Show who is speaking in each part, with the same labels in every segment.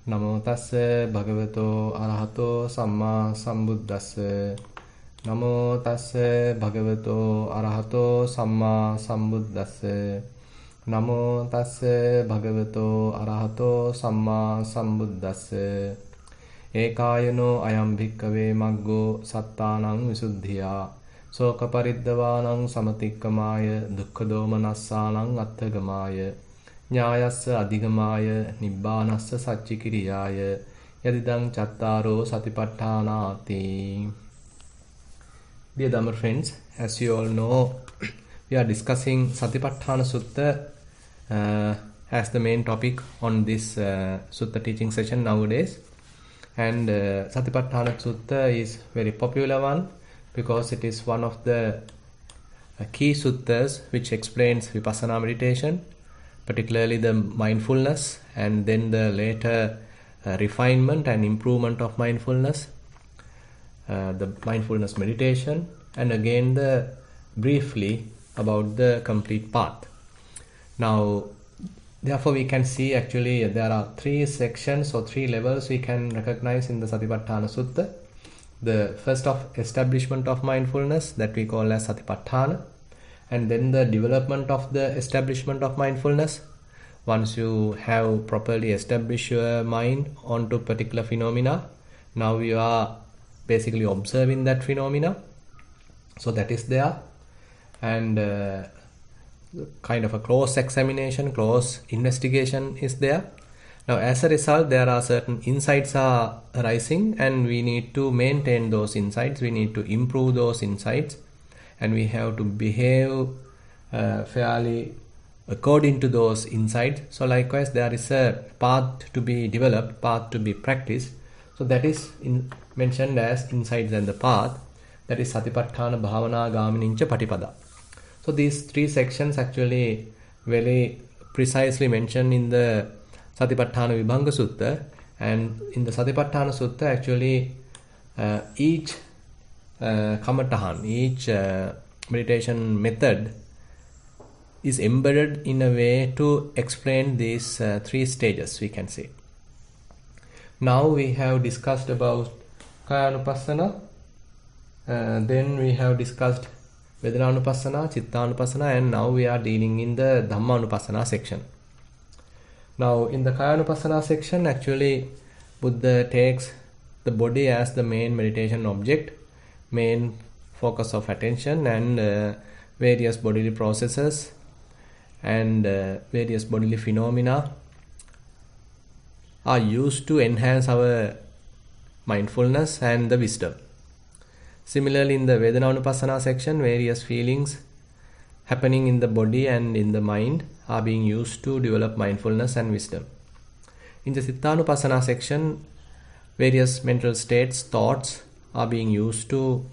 Speaker 1: Namo tassa bhagavato arahato samma sambuddhassa. Namo tassa bhagavato arahato samma sambuddhassa. Namo tassa bhagavato arahato samma sambuddhassa. Ekayano ayam bhikkave maggo sattanang visuddhiya. Soka pariddhavanang samatikkamaya dukkhadomanassanang atthagamaya. Nyayassa adhigamaya nibbanassa saccikiriyaya yadidang chattaro satipatthanaati. Dear Dhamma friends, as you all know, we are discussing Satipatthana Sutta as the main topic on this Sutta teaching session nowadays. And Satipatthana Sutta is very popular one because it is one of the key suttas which explains Vipassana meditation, particularly the mindfulness, and then the later refinement and improvement of mindfulness, the mindfulness meditation, and again the briefly about the complete path. Now, therefore we can see actually there are three sections or three levels we can recognize in the Satipatthana Sutta. The first of establishment of mindfulness, that we call as Satipatthana, and then the development of the establishment of mindfulness. Once you have properly established your mind onto particular phenomena, now you are basically observing that phenomena. So that is there. And kind of a close examination, close investigation is there. Now as a result, there are certain insights are arising, and we need to maintain those insights. We need to improve those insights, and we have to behave fairly according to those insights. So likewise, there is a path to be developed, path to be practiced. So that is mentioned as insights and the path. That is Satipatthana Bhavana Gaminincha Patipada. So these three sections actually very precisely mentioned in the Satipatthana Vibhanga Sutta. And in the Satipatthana Sutta actually each kamatahan, each meditation method is embedded in a way to explain these three stages, we can say. Now we have discussed about Kayanupassana, then we have discussed Vedananupassana, Chittanupassana, and now we are dealing in the Dhammanupassana section. Now in the Kayanupassana section, actually Buddha takes the body as the main meditation object, main focus of attention, and various bodily processes and various bodily phenomena are used to enhance our mindfulness and the wisdom. Similarly, in the Vedananupassana section, various feelings happening in the body and in the mind are being used to develop mindfulness and wisdom. In the Chittanupassana section, various mental states, thoughts are being used to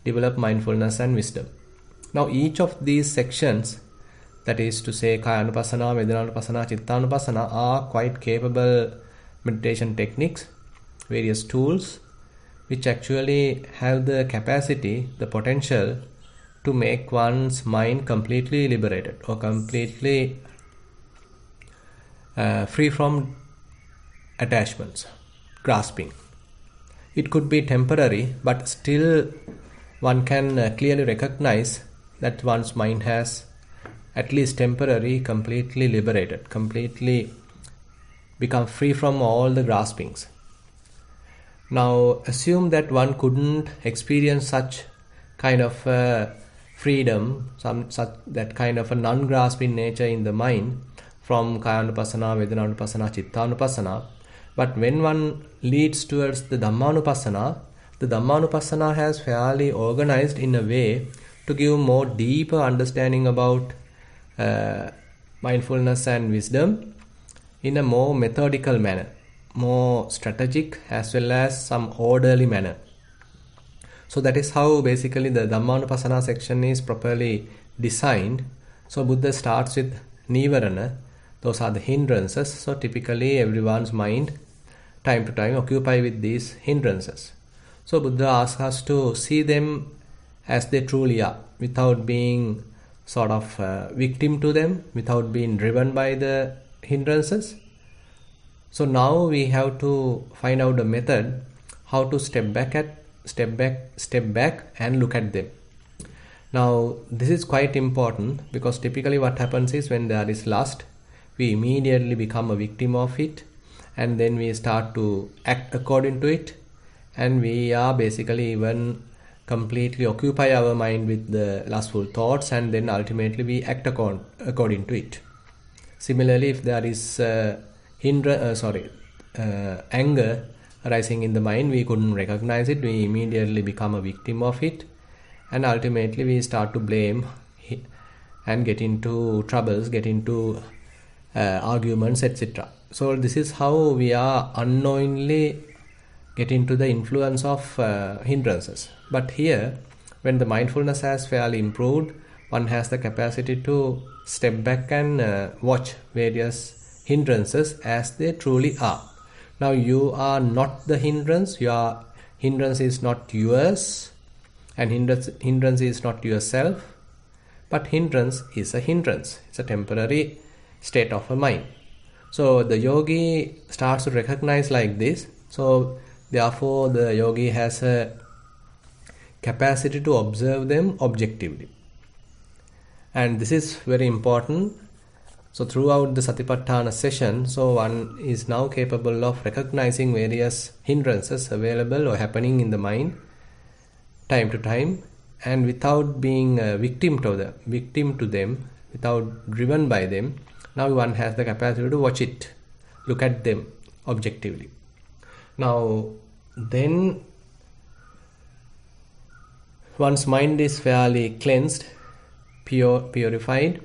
Speaker 1: develop mindfulness and wisdom. Now each of these sections, that is to say Kayanupassana, Vedananupassana, Chittanupassana, are quite capable meditation techniques, various tools which actually have the capacity, the potential to make one's mind completely liberated or completely free from attachments, grasping. It could be temporary, but still one can clearly recognize that one's mind has at least temporarily completely liberated, completely become free from all the graspings. Now assume that one couldn't experience such kind of freedom, that kind of a non-grasping nature in the mind from Kayanupassana, Vedananupassana, Chittanupassana. But when one leads towards the Dhammanupassana has fairly organized in a way to give more deeper understanding about mindfulness and wisdom in a more methodical manner, more strategic as well as some orderly manner. So that is how basically the Dhammanupassana section is properly designed. So Buddha starts with Nissarana, those are the hindrances. So typically everyone's mind time to time occupy with these hindrances. So Buddha asks us to see them as they truly are, without being sort of victim to them, without being driven by the hindrances. So now we have to find out a method how to step back and look at them. Now this is quite important, because typically what happens is, when there is lust, we immediately become a victim of it, and then we start to act according to it, and we are basically even completely occupy our mind with the lustful thoughts, and then ultimately we act according to it. Similarly, if there is anger arising in the mind, we couldn't recognize it, we immediately become a victim of it, and ultimately we start to blame and get into troubles, get into arguments, etc. So this is how we are unknowingly get into the influence of hindrances. But here, when the mindfulness has fairly improved, one has the capacity to step back and watch various hindrances as they truly are. Now you are not the hindrance, your hindrance is not yours, and hindrance is not yourself, but hindrance is a hindrance. It's a temporary state of a mind. So the yogi starts to recognize like this. So therefore the yogi has a capacity to observe them objectively. And this is very important. So throughout the Satipatthana session, so one is now capable of recognizing various hindrances available or happening in the mind time to time, and without being a victim to them, without driven by them. Now one has the capacity to watch it, look at them objectively. Now then one's mind is fairly cleansed, purified,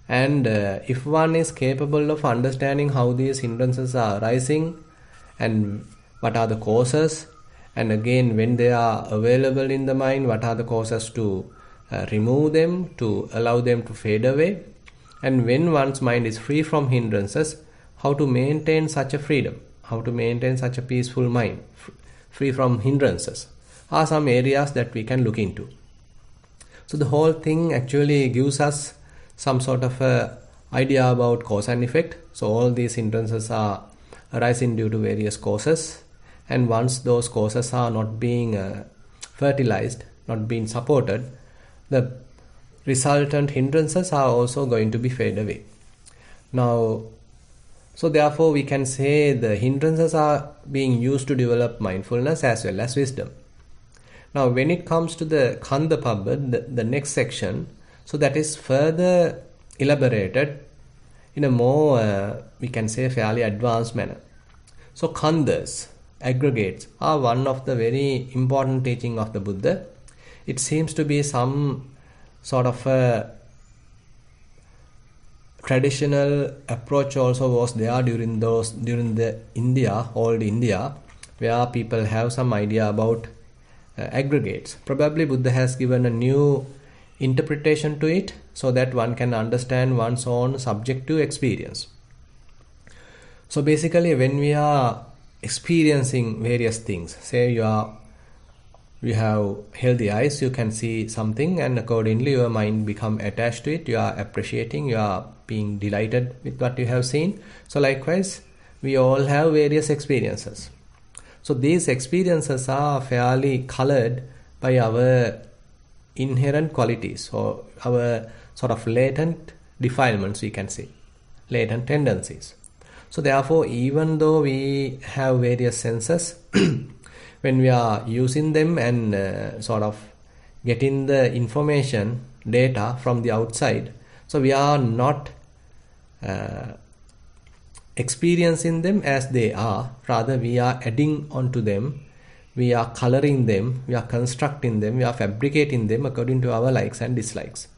Speaker 1: and if one is capable of understanding how these hindrances are arising and what are the causes, and again when they are available in the mind, what are the causes to remove them, to allow them to fade away, and when one's mind is free from hindrances, how to maintain such a freedom, how to maintain such a peaceful mind free from hindrances, are some areas that we can look into. So the whole thing actually gives us some sort of a idea about cause and effect. So all these hindrances are arising due to various causes, and once those causes are not being fertilized, not being supported, the resultant hindrances are also going to be fade away. Now, so therefore we can say the hindrances are being used to develop mindfulness as well as wisdom. Now when it comes to the Khandha Pabbad, the next section, so that is further elaborated in a more, we can say, fairly advanced manner. So Khandhas, aggregates, are one of the very important teaching of the Buddha. It seems to be some sort of a traditional approach also was there during the old India, where people have some idea about aggregates. Probably Buddha has given a new interpretation to it so that one can understand one's own subjective experience. So basically, when we are experiencing various things, say you have healthy eyes, you can see something, and accordingly your mind become attached to it, you are appreciating, you are being delighted with what you have seen. So likewise, we all have various experiences. So these experiences are fairly colored by our inherent qualities, or our sort of latent defilements, we can say, latent tendencies. So therefore, even though we have various senses, when we are using them and sort of getting the information, data from the outside, so we are not experiencing them as they are, rather we are adding onto them, we are coloring them, we are constructing them, we are fabricating them according to our likes and dislikes.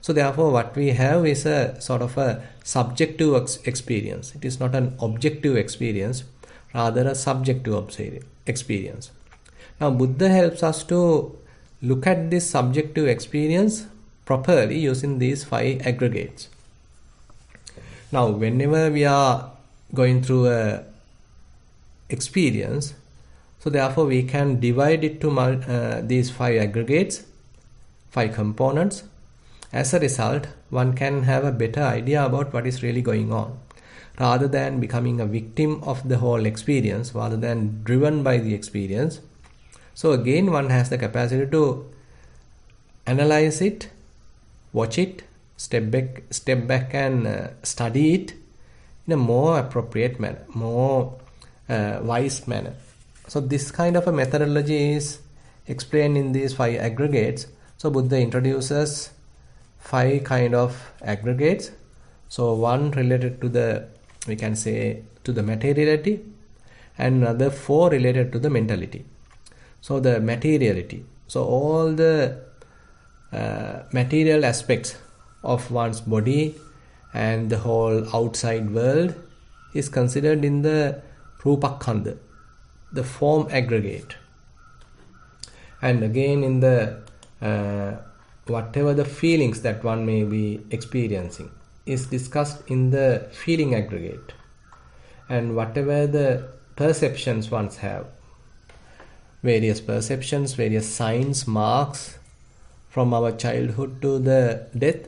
Speaker 1: So therefore what we have is a sort of a subjective experience. It is not an objective experience, rather a subjective experience. Now Buddha helps us to look at this subjective experience properly using these 5 aggregates. Now whenever we are going through a experience, so therefore we can divide it to these 5 aggregates, 5 components. As a result, one can have a better idea about what is really going on. rather than becoming a victim of the whole experience, rather than driven by the experience. So again, one has the capacity to analyze it, watch it, step back and study it in a more appropriate manner, more wise manner. So this kind of a methodology is explained in these 5 aggregates. So Buddha introduces 5 kind of aggregates. So one related to the, we can say, to the materiality, and another 4 related to the mentality. So the materiality, so all the material aspects of one's body and the whole outside world is considered in the Rupakkhanda, the form aggregate. And again in the whatever the feelings that one may be experiencing is discussed in the feeling aggregate. And whatever the perceptions ones have, various perceptions, various signs, marks from our childhood to the death,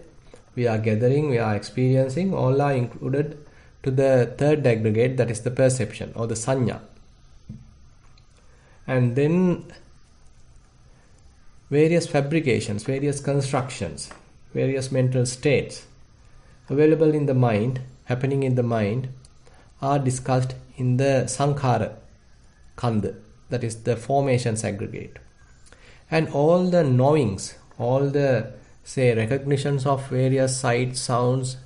Speaker 1: we are gathering, we are experiencing, all are included to the 3rd aggregate, that is the perception or the sanya. And then various fabrications, various constructions, various mental states available in the mind, happening in the mind, are discussed in the sankhara khanda, that is the formations aggregate. And all the knowings, all the, say, recognitions of various sights, sounds,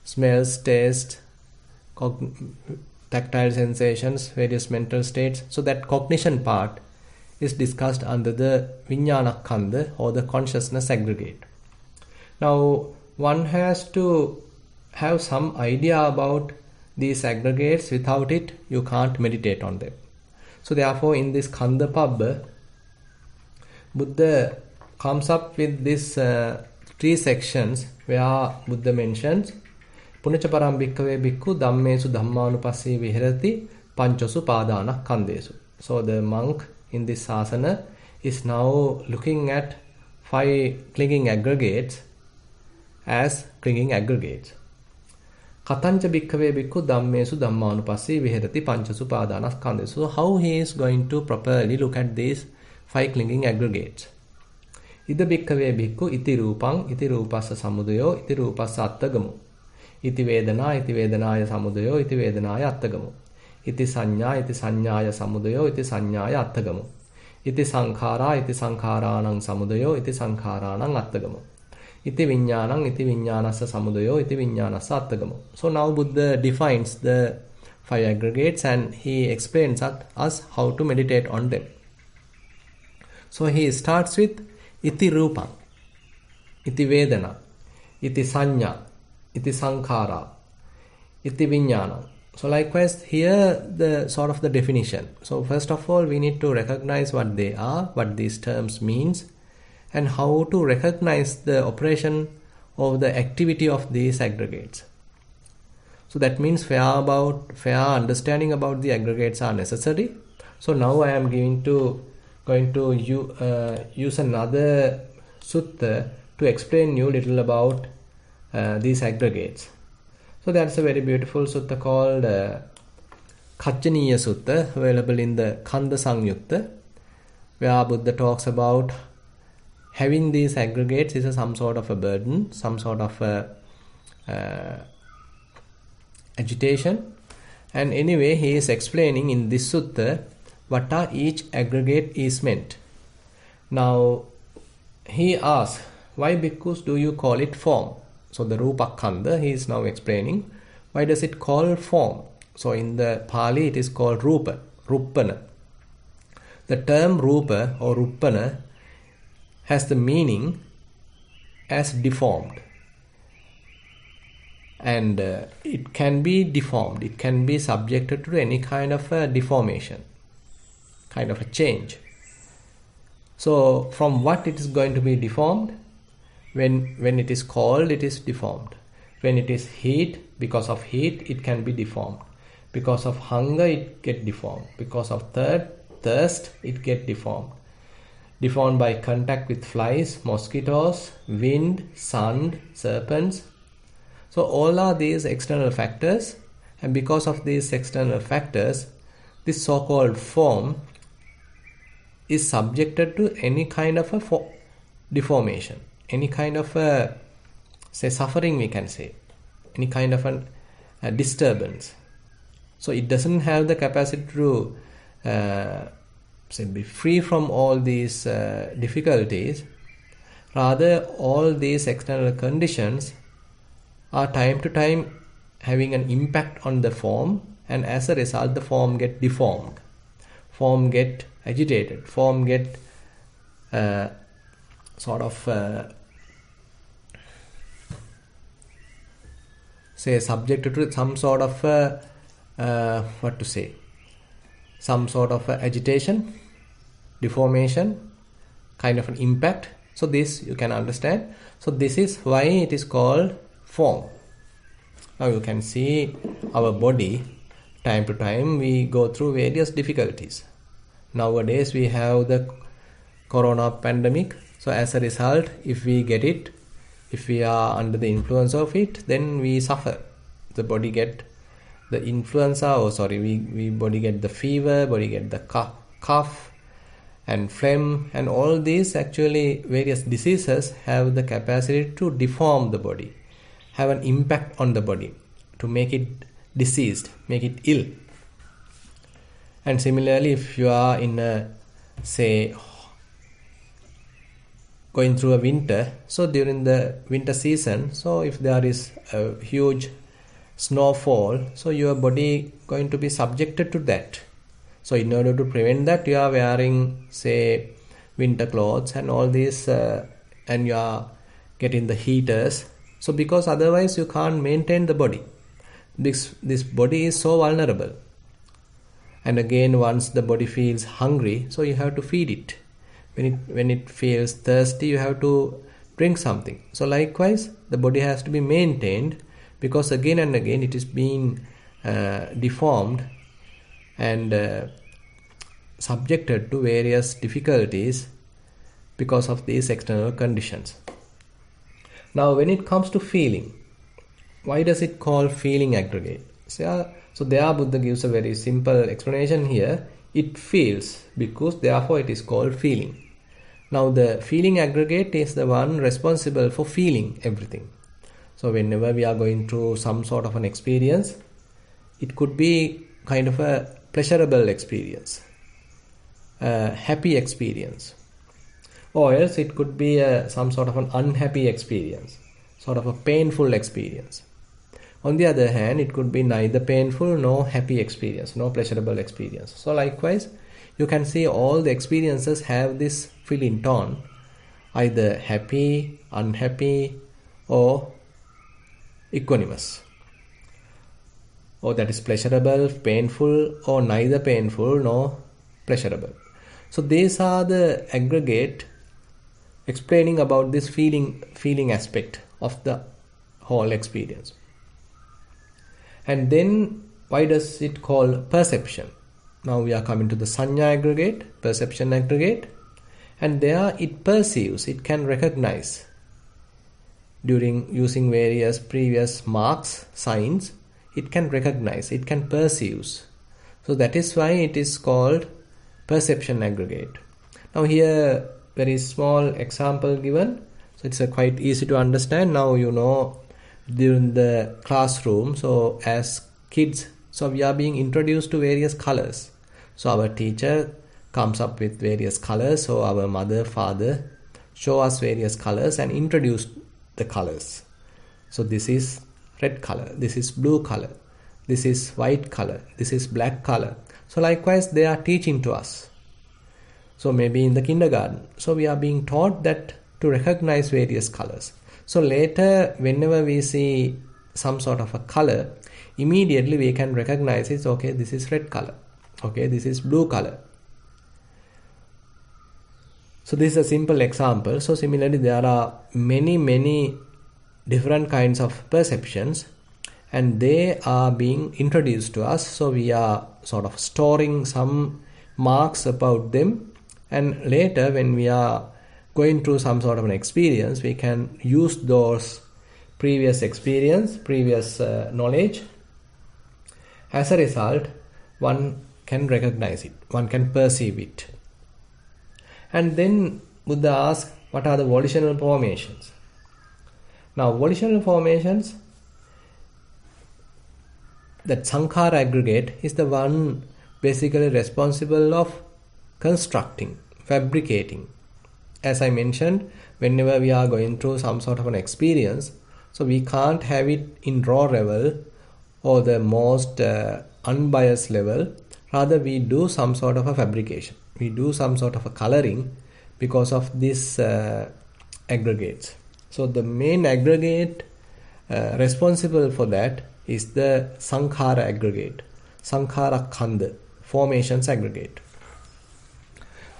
Speaker 1: smells, taste, tactile sensations, various mental states, so that cognition part is discussed under the Vijnana Khanda or the consciousness aggregate. Now one has to have some idea about these aggregates. Without it you can't meditate on them. So therefore in this Khanda Pabba, Buddha comes up with these 3 sections where Buddha mentions Punacha param bhikkhave bhikkhu dhammesu dhammanupassī vihirati panchasu pādāna khandesu. So the monk in this asana is now looking at 5 clinging aggregates as clinging aggregates. Katancha bhikkhave bhikkhu dhammesu dhammanupassī vihirati panchasu pādāna khandesu. So how he is going to properly look at these 5 clinging aggregates? Ida bhikkhave bhikkhu iti rūpaṃ iti rūpassa samudayo iti rūpassa attagamu. Iti vedanāya samudayo iti vedanāya attagamu. Iti saññā iti saññāya samudayo iti saññāya attagamu. Iti sankhārā iti sankhārānaṃ samudayo iti sankhārānaṃ attagamu. Iti viññānaṃ iti viññānassa samudayo iti viññānassa attagamu. So now Buddha defines the 5 aggregates and he explains us how to meditate on them. So he starts with iti rūpaṃ, iti vedana, iti saññā, iti sankhara, iti viññāna. So likewise here the sort of the definition. So first of all we need to recognize what they are, what these terms means, and how to recognize the operation of the activity of these aggregates. So that means fair understanding about the aggregates are necessary. So now I am going to use another sutta to explain you little about these aggregates. So that's a very beautiful sutta called Kacchaniya Sutta, available in the Khanda Samyutta, where Buddha talks about having these aggregates is some sort of a burden, some sort of a agitation. And anyway, he is explaining in this sutta what are each aggregate is meant. Now he asks, why bhikkhus do you call it form? So the Rupakkhanda, he is now explaining, why does it call form? So in the Pali it is called Rupa, Ruppana. The term Rupa or Ruppana has the meaning as deformed. And it can be deformed, it can be subjected to any kind of a deformation, kind of a change. So from what it is going to be deformed? When it is cold, it is deformed. When it is heat, because of heat, it can be deformed. Because of hunger, it get deformed. Because of thirst, it get deformed. Deformed by contact with flies, mosquitoes, wind, sun, serpents. So all are these external factors, And because of these external factors, this so-called form is subjected to any kind of a deformation, any kind of a, say, suffering, we can say, any kind of a disturbance. So it doesn't have the capacity to say, be free from all these difficulties. Rather, all these external conditions are time to time having an impact on the form, and as a result the form get deformed, form get agitated, form get say, subjected to some sort of some sort of agitation, deformation, kind of an impact. So this you can understand. So this is why it is called form. Now you can see our body, time to time we go through various difficulties. Nowadays we have the corona pandemic. So as a result, if we get it, if we are under the influence of it, then we suffer. The body get the influenza, we body get the fever, body get the cough and phlegm, and all these actually various diseases have the capacity to deform the body, have an impact on the body, to make it diseased, make it ill. And similarly, if you are in a, say, going through a winter, so during the winter season, so if there is a huge snowfall, so your body going to be subjected to that. So in order to prevent that, you are wearing, say, winter clothes and all these, and you are getting the heaters. So because otherwise you can't maintain the body. This body is so vulnerable. And again, once the body feels hungry, so you have to feed it. When it feels thirsty, you have to drink something. So likewise, the body has to be maintained, because again and again it is being deformed and subjected to various difficulties because of these external conditions. Now when it comes to feeling, why does it call feeling aggregate? So there Buddha gives a very simple explanation here. It feels, because therefore it is called feeling. Now the feeling aggregate is the one responsible for feeling everything. So whenever we are going through some sort of an experience, it could be kind of a pleasurable experience, a happy experience, or else it could be some sort of an unhappy experience, sort of a painful experience. On the other hand, it could be neither painful nor happy experience, no pleasurable experience. So likewise, you can see all the experiences have this feeling tone, either happy, unhappy, or equanimous, or that is pleasurable, painful, or neither painful nor pleasurable. So these are the aggregate explaining about this feeling aspect of the whole experience. And then why does it call perception? Now we are coming to the sanya aggregate, perception aggregate, and there it perceives, it can recognize during using various previous marks, signs, it can recognize, it can perceive. So that is why it is called perception aggregate. Now here very small example given, so it's quite easy to understand. Now you know, during the classroom, so as kids, so we are being introduced to various colors. So our teacher comes up with various colors, so our mother, father show us various colors and introduce the colors. So this is red color, this is blue color, this is white color, this is black color. So likewise they are teaching to us. So maybe in the kindergarten, so we are being taught that to recognize various colors. So later whenever we see some sort of a color, immediately we can recognize it. Okay, this is red color, okay, this is blue color. So this is a simple example. So similarly there are many different kinds of perceptions, and they are being introduced to us. So we are sort of storing some marks about them, and later when we are going through some sort of an experience, we can use those previous experience, previous knowledge, As a result, one can recognize it, one can perceive it. And then Buddha asks, what are the volitional formations? Now, volitional formations, that sankhara aggregate is the one basically responsible of constructing, fabricating. As I mentioned, whenever we are going through some sort of an experience, so we can't have it in raw level or the most unbiased level. Rather, we do some sort of a fabrication. We do some sort of a coloring because of this aggregates. So the main aggregate responsible for that is the sankhara aggregate, sankhara khanda, formations aggregate.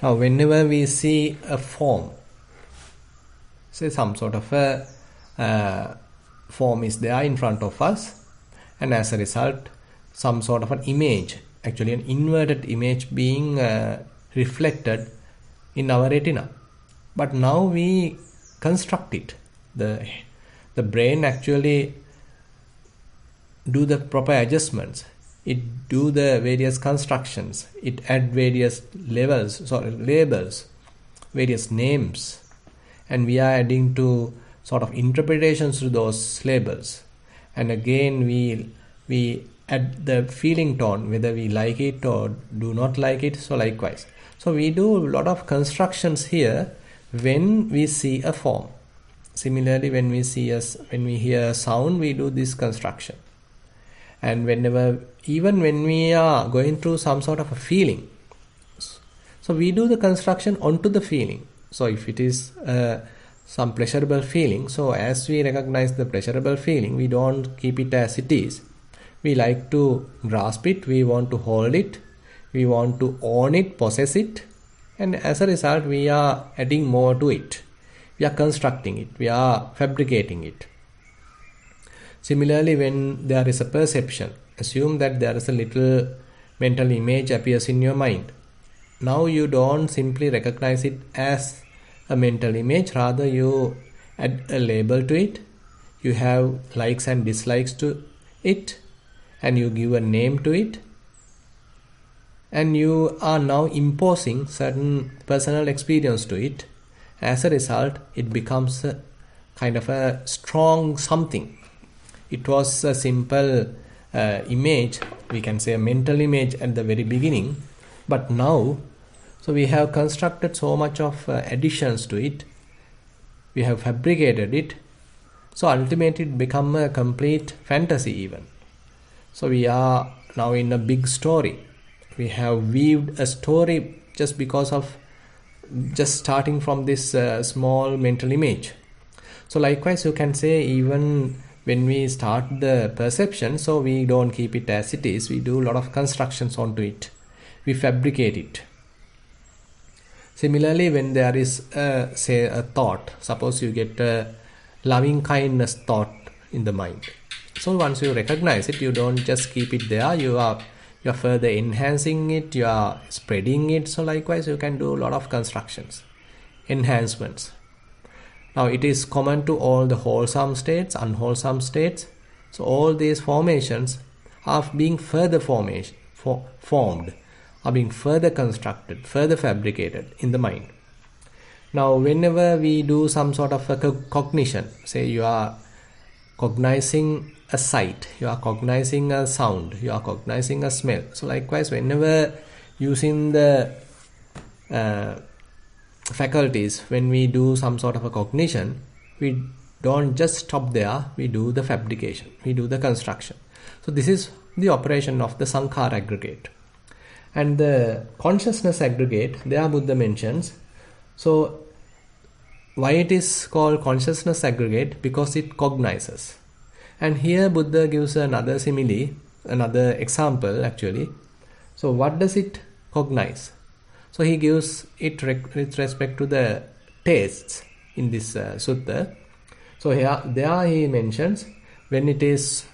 Speaker 1: Now, whenever we see a form, say some sort of a form is there in front of us, and as a result, some sort of an image, actually an inverted image being reflected in our retina. But now we construct it. The brain actually do the proper adjustments. It do the various constructions. It add various labels, various names, and we are adding to sort of interpretations to those labels. And again, we add the feeling tone, whether we like it or do not like it. So likewise, so we do a lot of constructions here when we see a form. Similarly, when we hear a sound, we do this construction. And even when we are going through some sort of a feeling, so we do the construction onto the feeling. So if it is some pleasurable feeling, so as we recognize the pleasurable feeling, we don't keep it as it is. We like to grasp it, we want to hold it, we want to own it, possess it, and as a result, we are adding more to it. We are constructing it, we are fabricating it. Similarly, when there is a perception, assume that there is a little mental image appears in your mind. Now you don't simply recognize it as a mental image, rather you add a label to it, you have likes and dislikes to it, and you give a name to it, and you are now imposing certain personal experience to it. As a result, it becomes a kind of a strong something. It was a simple image, we can say a mental image at the very beginning, but now, so we have constructed so much of additions to it, we have fabricated it, so ultimately it becomes a complete fantasy even. So we are now in a big story. We have weaved a story just because of just starting from this small mental image. So likewise, you can say even when we start the perception, so we don't keep it as it is. We do a lot of constructions onto it. We fabricate it. Similarly, when there is say a thought, suppose you get a loving kindness thought in the mind. So once you recognize it, you don't just keep it there. You are further enhancing it. You are spreading it. So likewise, you can do a lot of constructions, enhancements. Now it is common to all the wholesome states, unwholesome states. So all these formations are being further formed, are being further constructed, further fabricated in the mind. Now whenever we do some sort of a cognition, say you are cognizing a sight, you are cognizing a sound, you are cognizing a smell. So likewise, whenever using the faculties, when we do some sort of a cognition, we don't just stop there, we do the fabrication, we do the construction. So this is the operation of the sankhara aggregate. And the consciousness aggregate, there Buddha mentions, so why it is called consciousness aggregate? Because it cognizes. And here Buddha gives another simile, another example actually. So what does it cognize? So he gives it with respect to the tastes in this sutta. So there he mentions, when it is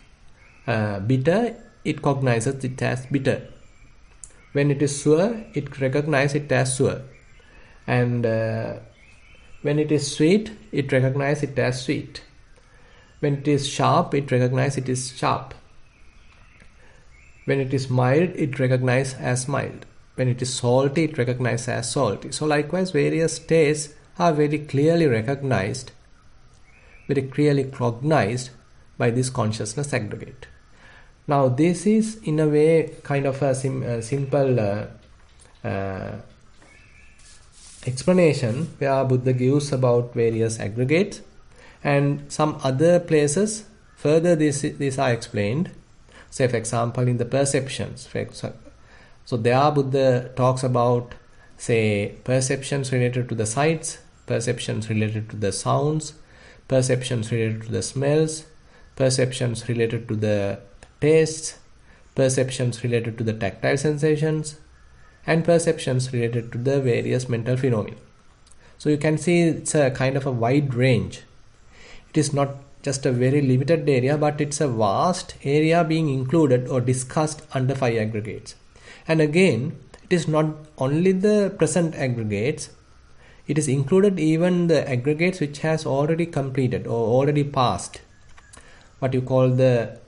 Speaker 1: bitter, it cognizes it as bitter. When it is sour, it recognizes it as sour. And when it is sweet, it recognizes it as sweet. When it is sharp, it recognizes it is sharp. When it is mild, it recognizes as mild. When it is salty, it recognizes as salty. So likewise, various tastes are very clearly recognized, very clearly cognized by this consciousness aggregate. Now this is in a way kind of a simple explanation where Buddha gives about various aggregates, and some other places further these are explained. Say for example in the perceptions. So there Buddha talks about, say, perceptions related to the sights, perceptions related to the sounds, perceptions related to the smells, perceptions related to the tastes, perceptions related to the tactile sensations, and perceptions related to the various mental phenomena. So you can see it's a kind of a wide range. It is not just a very limited area, but it's a vast area being included or discussed under 5 aggregates. And again, it is not only the present aggregates, it is included even the aggregates which has already completed or already passed. What you call the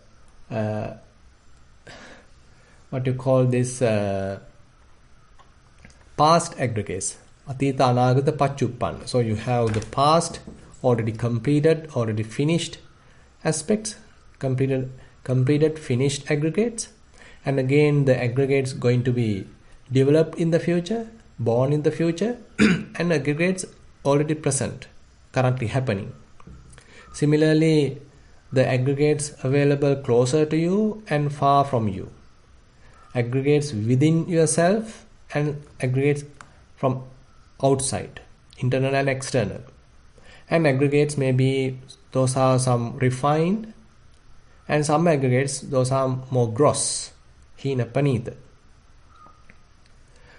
Speaker 1: past aggregates, atita anagata pachuppanna. So you have the past, already completed, already finished aspects, completed finished aggregates, and again the aggregates going to be developed in the future, born in the future, and aggregates already present, currently happening. Similarly, the aggregates available closer to you and far from you, aggregates within yourself and aggregates from outside, internal and external. And aggregates maybe those are some refined, and some aggregates those are more gross, hina panita.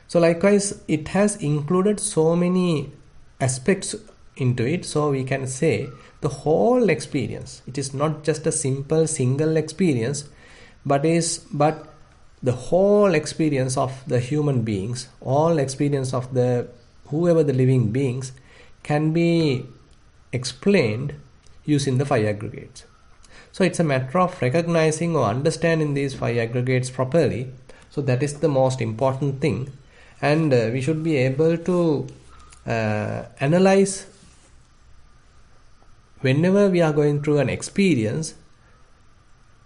Speaker 1: So likewise, it has included so many aspects into it, so we can say the whole experience, it is not just a simple single experience, but the whole experience of the human beings, all experience of the whoever the living beings can be explained using the 5 aggregates. So it's a matter of recognizing or understanding these 5 aggregates properly. So that is the most important thing, and we should be able to analyze whenever we are going through an experience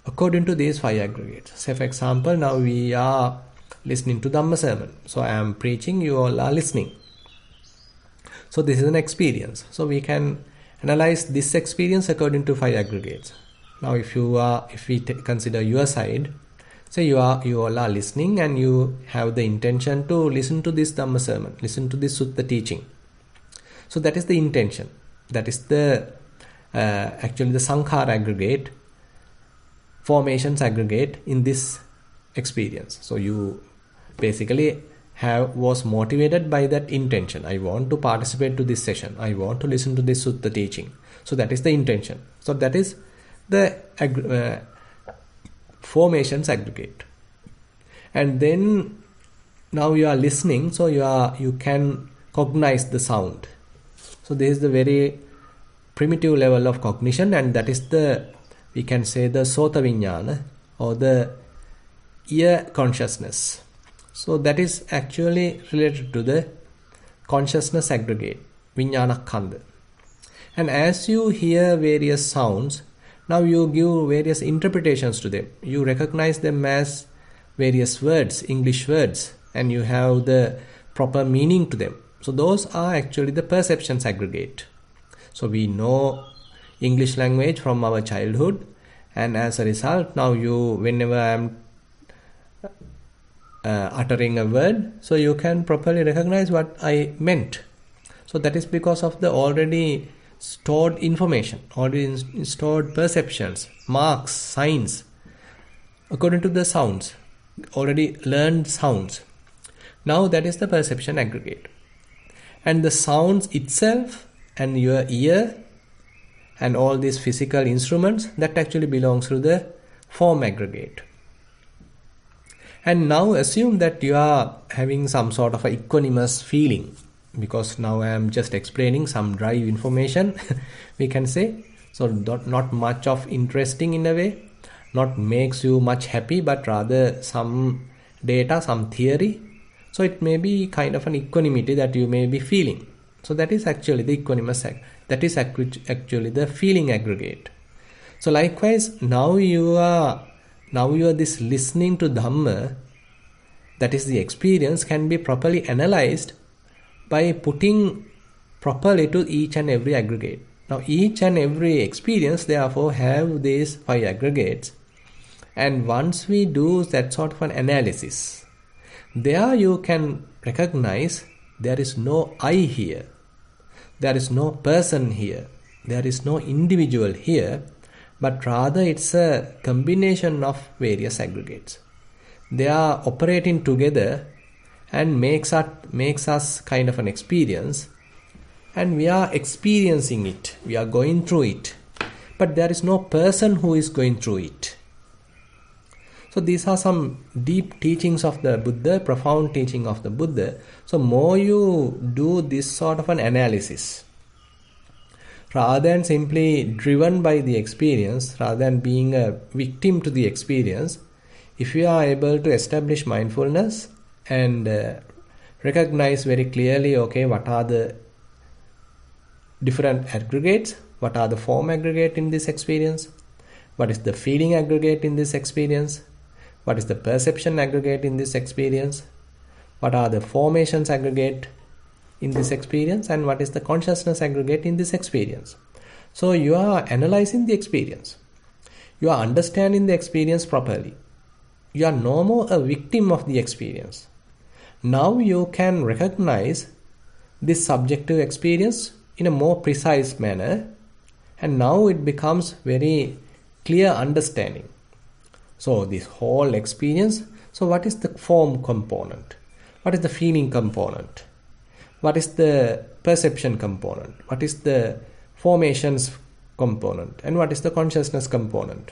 Speaker 1: according to these 5 aggregates. Say for example, now we are listening to Dhamma sermon. So I am preaching, you all are listening. So this is an experience. So we can analyze this experience according to 5 aggregates. Now if we consider your side, say you all are listening and you have the intention to listen to this Dhamma sermon, listen to this Sutta teaching. So that is the intention. That is the actually the Sankhara aggregate, formations aggregate in this experience. So you basically was motivated by that intention. I want to participate to this session. I want to listen to this Sutta teaching. So that is the intention. So that is the formations aggregate. And then now you are listening, so you can cognize the sound. So this is the very primitive level of cognition, and that is we can say the Sota Vijnana or the ear consciousness. So that is actually related to the consciousness aggregate, Vijnana Khandha. And as you hear various sounds, now you give various interpretations to them. You recognize them as various words, English words, and you have the proper meaning to them. So those are actually the perceptions aggregate. So we know English language from our childhood, and as a result, now whenever I am uttering a word, so you can properly recognize what I meant. So that is because of the already stored information, already stored perceptions, marks, signs, according to the sounds, already learned sounds. Now that is the perception aggregate. And the sounds itself and your ear and all these physical instruments, that actually belongs to the form aggregate. And now assume that you are having some sort of a equanimous feeling, because now I am just explaining some drive information, we can say. So not much of interesting in a way. not makes you much happy, but rather some data, some theory. So it may be kind of an equanimity that you may be feeling. So that is actually the equanimous act. That is actually the feeling aggregate. So likewise, now you are this listening to Dhamma, that is the experience, can be properly analyzed by putting properly to each and every aggregate. Now each and every experience therefore have these 5 aggregates, and once we do that sort of an analysis, there you can recognize there is no I here, there is no person here, there is no individual here, but rather it's a combination of various aggregates. They are operating together and makes us kind of an experience, and we are experiencing it, we are going through it, but there is no person who is going through it. So these are some deep teachings of the Buddha, profound teaching of the Buddha. So more you do this sort of an analysis, rather than simply driven by the experience, rather than being a victim to the experience, if you are able to establish mindfulness and recognize very clearly, okay, what are the different aggregates, what are the form aggregate in this experience, what is the feeling aggregate in this experience, what is the perception aggregate in this experience, what are the formations aggregate in this experience, and what is the consciousness aggregate in this experience. So you are analyzing the experience, you are understanding the experience properly, you are no more a victim of the experience. Now you can recognize this subjective experience in a more precise manner, and now it becomes very clear understanding. So this whole experience, so what is the form component? What is the feeling component? What is the perception component? What is the formations component? And what is the consciousness component?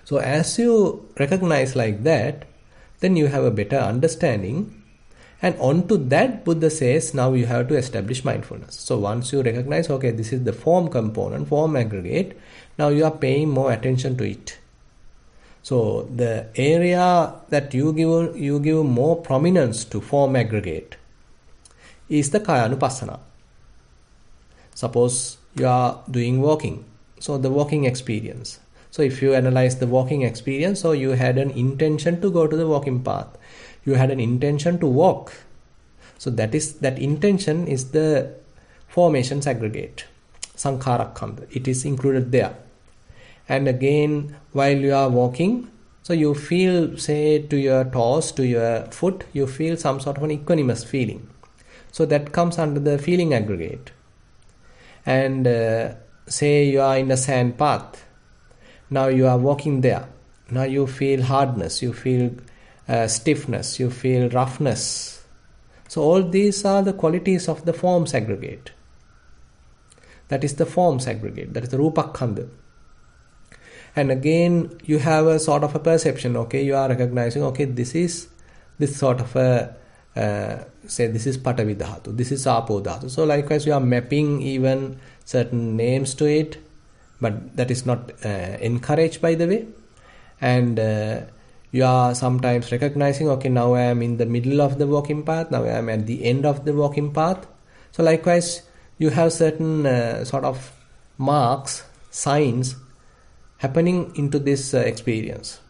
Speaker 1: So as you recognize like that, then you have a better understanding. And onto that, Buddha says, now you have to establish mindfulness. So once you recognize, okay, this is the form component, form aggregate, now you are paying more attention to it. So the area that you give more prominence to form aggregate is the Kayanupassana. Suppose you are doing walking, so the walking experience. So if you analyze the walking experience, so you had an intention to go to the walking path, you had an intention to walk. So that intention is the formations aggregate, Sankharakkhandha. It is included there. And again, while you are walking, so you feel, say, to your toes, to your foot, you feel some sort of an equanimous feeling. So that comes under the feeling aggregate. And say you are in a sand path. Now you are walking there. Now you feel hardness, you feel stiffness, you feel roughness. So all these are the qualities of the forms aggregate. That is the forms aggregate, that is the Rupakkhandha. And again, you have a sort of a perception, okay, you are recognizing, okay, this is this sort of a, say this is Patavi Dhatu, this is Apo Dhatu. So likewise, you are mapping even certain names to it, but that is not encouraged, by the way. And you are sometimes recognizing, okay, now I am in the middle of the walking path, now I am at the end of the walking path. So likewise, you have certain sort of marks, signs happening into this experience.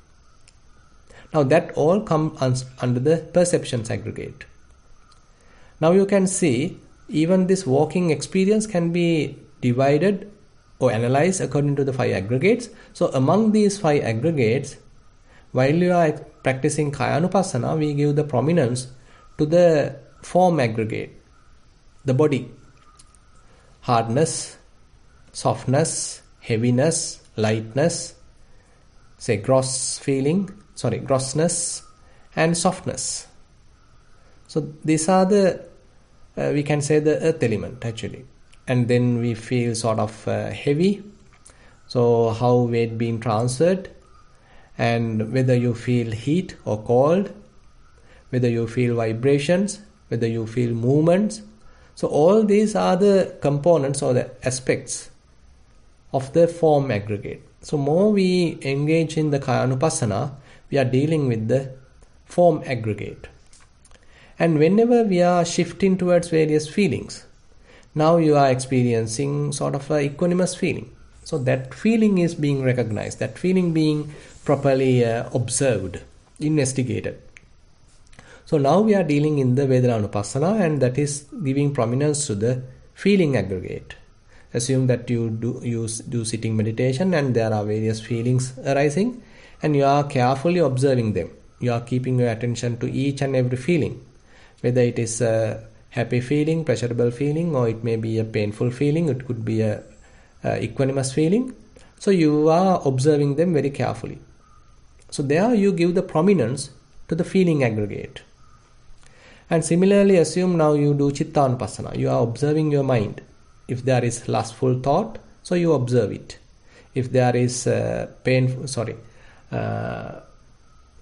Speaker 1: Now that all comes under the perceptions aggregate. Now you can see even this walking experience can be divided or analyzed according to the 5 aggregates. So among these 5 aggregates, while you are practicing Kayanupassana, we give the prominence to the form aggregate, the body. Hardness, softness, heaviness, lightness, say grossness and softness. So these are the, we can say the earth element actually. And then we feel sort of heavy. So how weight being transferred, and whether you feel heat or cold, whether you feel vibrations, whether you feel movements. So all these are the components or the aspects of the form aggregate. So more we engage in the Kayanupassana, we are dealing with the form aggregate. And whenever we are shifting towards various feelings, now you are experiencing sort of a equanimous feeling. So that feeling is being recognized, that feeling being properly observed, investigated. So now we are dealing in the Vedananupassana, and that is giving prominence to the feeling aggregate. Assume that you do sitting meditation and there are various feelings arising and you are carefully observing them. You are keeping your attention to each and every feeling, whether it is a happy feeling, pleasurable feeling, or it may be a painful feeling, it could be a equanimous feeling. So you are observing them very carefully. So there you give the prominence to the feeling aggregate. And similarly, assume now you do Chittanupassana. You are observing your mind. If there is lustful thought, so you observe it. If there is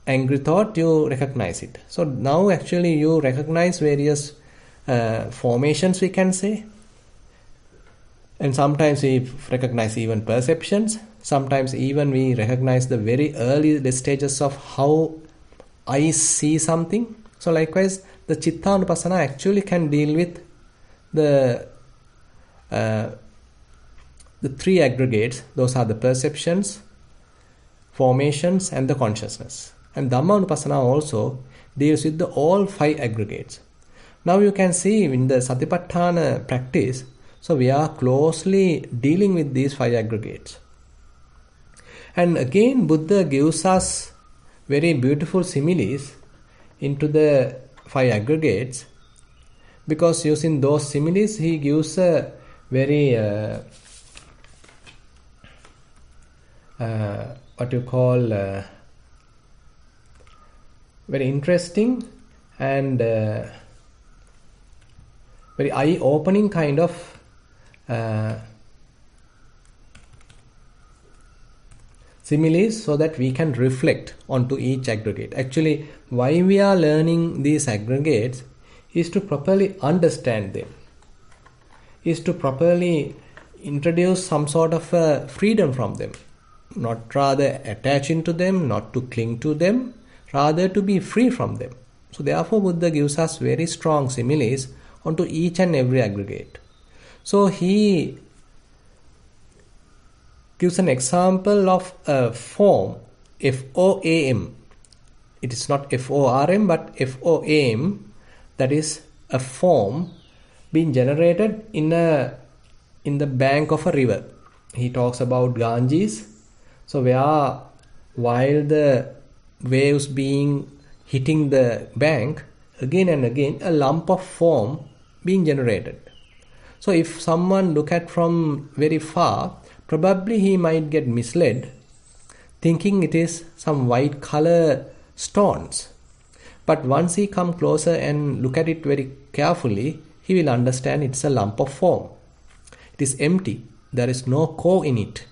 Speaker 1: angry thought, you recognize it. So now actually you recognize various formations, we can say. And sometimes we recognize even perceptions. Sometimes even we recognize the very early stages of how I see something. So likewise, the Chittanupassana actually can deal with the three aggregates. Those are the perceptions, formations, and the consciousness. And Dhammanupassana also deals with all 5 aggregates. Now you can see in the Satipatthana practice, so we are closely dealing with these 5 aggregates. And again, Buddha gives us very beautiful similes into the 5 aggregates, because using those similes he gives a very very interesting and very eye-opening kind of similes, so that we can reflect onto each aggregate. Actually, why we are learning these aggregates is to properly understand them, is to properly introduce some sort of freedom from them, not rather attaching to them, not to cling to them, rather to be free from them. So therefore Buddha gives us very strong similes onto each and every aggregate. So he gives an example of a form, F-O-A-M. It is not F-O-R-M, but F-O-A-M, that is a form being generated in the bank of a river. He talks about Ganges. So where while the waves being hitting the bank, again and again a lump of form being generated. So if someone look at from very far, probably he might get misled, thinking it is some white color stones. But once he come closer and look at it very carefully, he will understand it's a lump of form. It is empty. There is no core in it.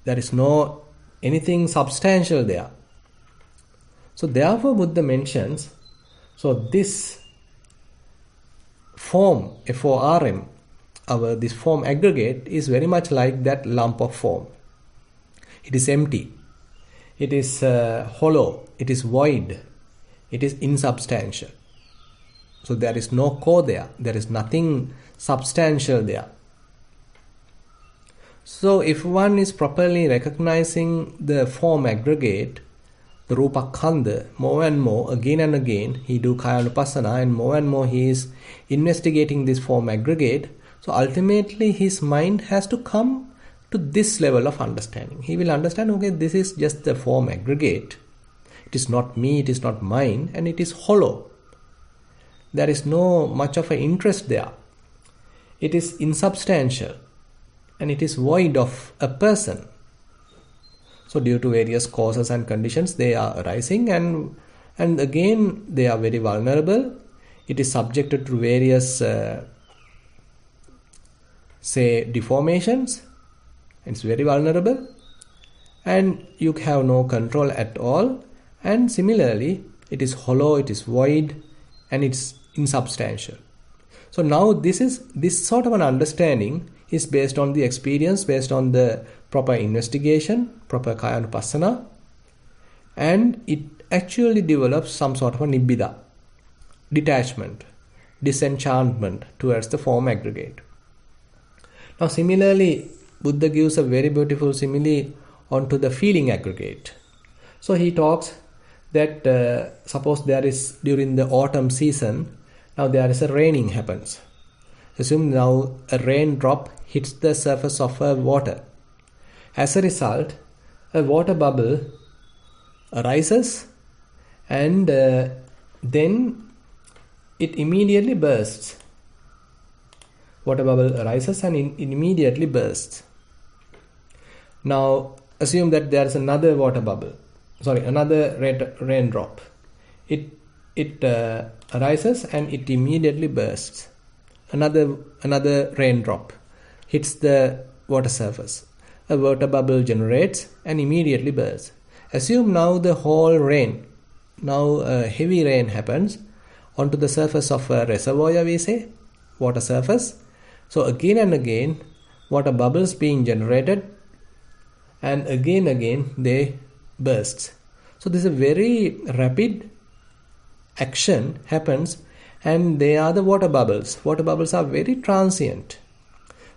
Speaker 1: There is no anything substantial there. So therefore Buddha mentions, so this form, F-O-R-M, this form aggregate is very much like that lump of form. It is empty. It is hollow. It is void. It is insubstantial. So there is no core there. There is nothing substantial there. So if one is properly recognizing the form aggregate, the Rupa Khanda, more and more, again and again, he do Kayanupassana, and more he is investigating this form aggregate. So ultimately his mind has to come to this level of understanding. He will understand, okay, this is just the form aggregate. It is not me, it is not mine, and it is hollow. There is no much of an interest there. It is insubstantial, and it is void of a person. So due to various causes and conditions, they are arising, and again they are very vulnerable. It is subjected to various deformations. It's very vulnerable, and you have no control at all. And similarly, it is hollow, it is void, and it's insubstantial. So now this sort of an understanding is based on the experience, based on the proper investigation, proper Kayanupassana, and it actually develops some sort of a nibbida, detachment, disenchantment towards the form aggregate. Now similarly, Buddha gives a very beautiful simile onto the feeling aggregate. So he talks that suppose there is during the autumn season, now there is a raining happens. Assume now a raindrop hits the surface of water. As a result, a water bubble arises and then it immediately bursts. Water bubble arises and it immediately bursts. Now assume that there is another water bubble, another raindrop. It arises and it immediately bursts. Another raindrop hits the water surface. A water bubble generates and immediately bursts. Assume now the whole rain, now heavy rain happens onto the surface of a reservoir, we say, water surface. So again and again, water bubbles being generated and again they burst. So this is a very rapid action happens, and they are the water bubbles. Water bubbles are very transient.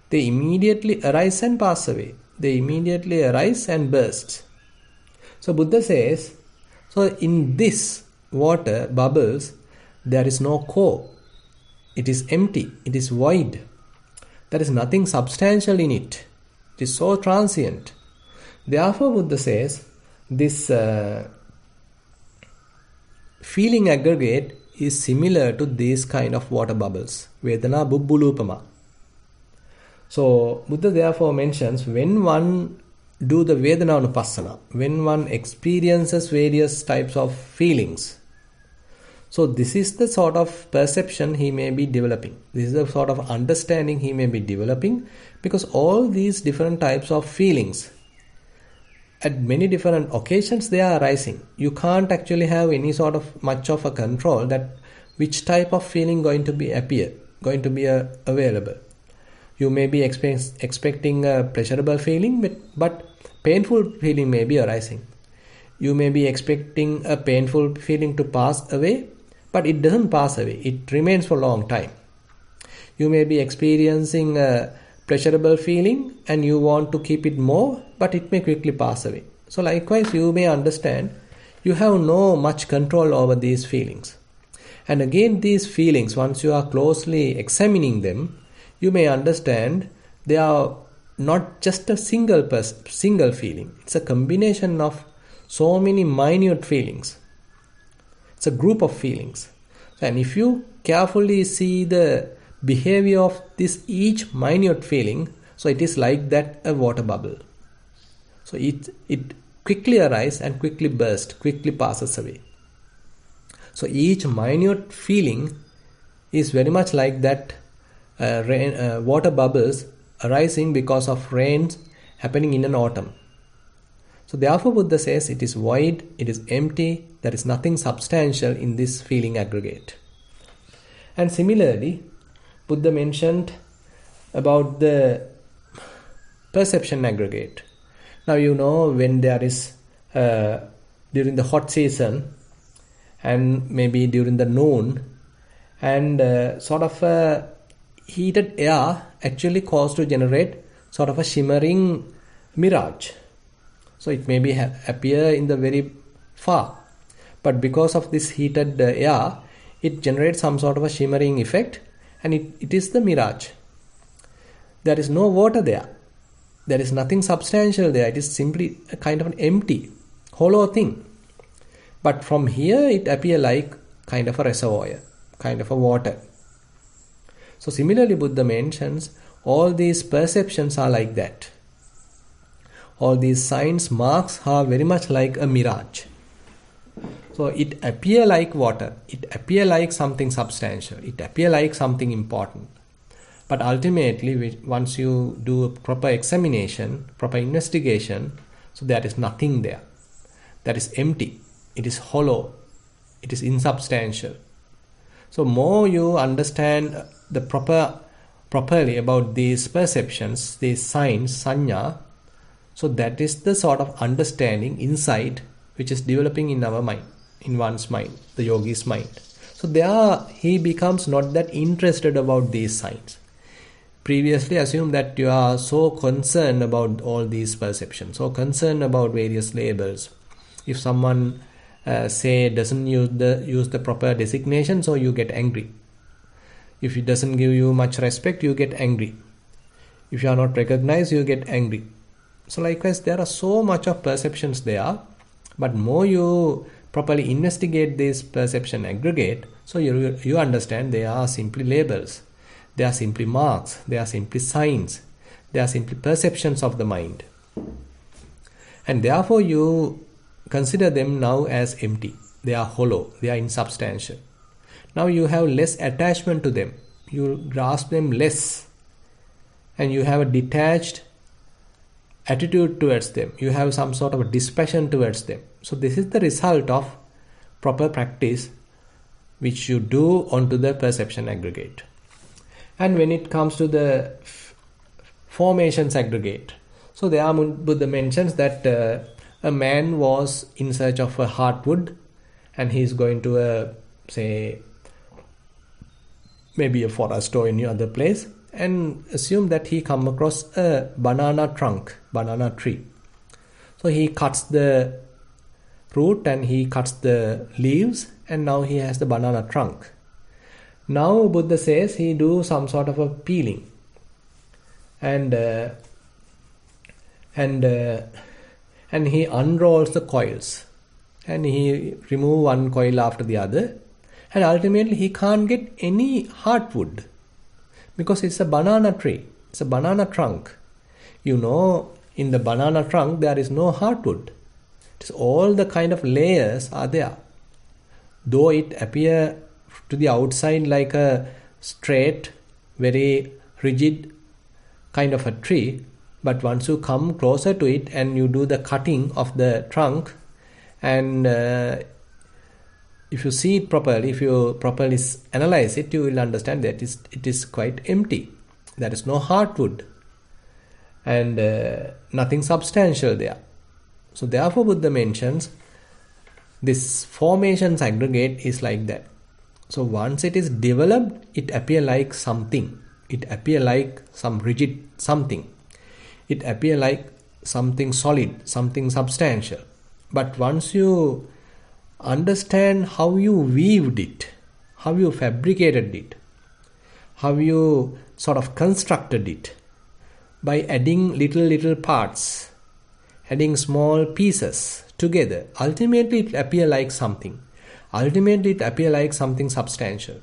Speaker 1: They immediately arise and pass away. They immediately arise and burst. So Buddha says, so in this water bubbles, there is no core. It is empty. It is void. There is nothing substantial in it. It is so transient. Therefore, Buddha says, this feeling aggregate is similar to these kind of water bubbles. Vedana bubbulupama. So, Buddha therefore mentions when one do the Vedananupassana, when one experiences various types of feelings. So, this is the sort of perception he may be developing. This is the sort of understanding he may be developing, because all these different types of feelings, at many different occasions they are arising. You can't actually have any sort of much of a control that which type of feeling going to be available. You may be expecting a pleasurable feeling, but painful feeling may be arising. You may be expecting a painful feeling to pass away, but it doesn't pass away. It remains for a long time. You may be experiencing a pleasurable feeling and you want to keep it more, but it may quickly pass away. So likewise, you may understand you have no much control over these feelings. And again, these feelings, once you are closely examining them, you may understand they are not just a single feeling. It's a combination of so many minute feelings. It's a group of feelings. And if you carefully see the behavior of this each minute feeling, so it is like that a water bubble. So it quickly arises and quickly bursts, quickly passes away. So each minute feeling is very much like that water bubbles arising because of rains happening in an autumn. So therefore Buddha says it is void, it is empty, there is nothing substantial in this feeling aggregate. And similarly, Buddha mentioned about the perception aggregate. Now you know when there is during the hot season and maybe during the noon, and sort of heated air actually caused to generate sort of a shimmering mirage. So it may be appear in the very far, but because of this heated air, it generates some sort of a shimmering effect, and it is the mirage. There is no water there. There is nothing substantial there. It is simply a kind of an empty, hollow thing. But from here it appears like kind of a reservoir, kind of a water. So similarly, Buddha mentions all these perceptions are like that. All these signs, marks are very much like a mirage. So it appears like water. It appears like something substantial. It appears like something important. But ultimately, once you do a proper examination, proper investigation, so there is nothing there. That is empty. It is hollow. It is insubstantial. So more you understand the proper properly about these perceptions, these signs, sanya, so that is the sort of understanding, insight, which is developing in our mind, in one's mind, the yogi's mind. So there he becomes not that interested about these signs. Previously assume that you are so concerned about all these perceptions, so concerned about various labels. If someone say doesn't use the proper designation, so you get angry. If it doesn't give you much respect, you get angry. If you are not recognized, you get angry. So likewise, there are so much of perceptions there, but more you properly investigate this perception aggregate, so you understand they are simply labels, they are simply marks, they are simply signs, they are simply perceptions of the mind. And therefore you consider them now as empty, they are hollow, they are insubstantial. Now you have less attachment to them, you grasp them less, and you have a detached attitude towards them, you have some sort of a dispassion towards them. So this is the result of proper practice which you do onto the perception aggregate. And when it comes to the formations aggregate, so there Buddha mentions that a man was in search of a hardwood, and he is going to say maybe a forest or any other place, and assume that he come across a banana tree. So he cuts the root and he cuts the leaves, and now he has the banana trunk. Now Buddha says he do some sort of a peeling, and he unrolls the coils, and he remove one coil after the other, and ultimately he can't get any hardwood because it's a banana tree, it's a banana trunk. You know, in the banana trunk there is no hardwood. It's all the kind of layers are there. Though it appear to the outside like a straight, very rigid kind of a tree, but once you come closer to it and you do the cutting of the trunk, and if you see it properly, if you properly analyze it, you will understand that it is quite empty. There is no hardwood and nothing substantial there. So therefore Buddha mentions this formations aggregate is like that. So once it is developed, it appear like something. It appear like some rigid something. It appear like something solid, something substantial. But once you understand how you weaved it, how you fabricated it, how you sort of constructed it, by adding little parts, adding small pieces together, ultimately it appear like something. Ultimately it appear like something substantial.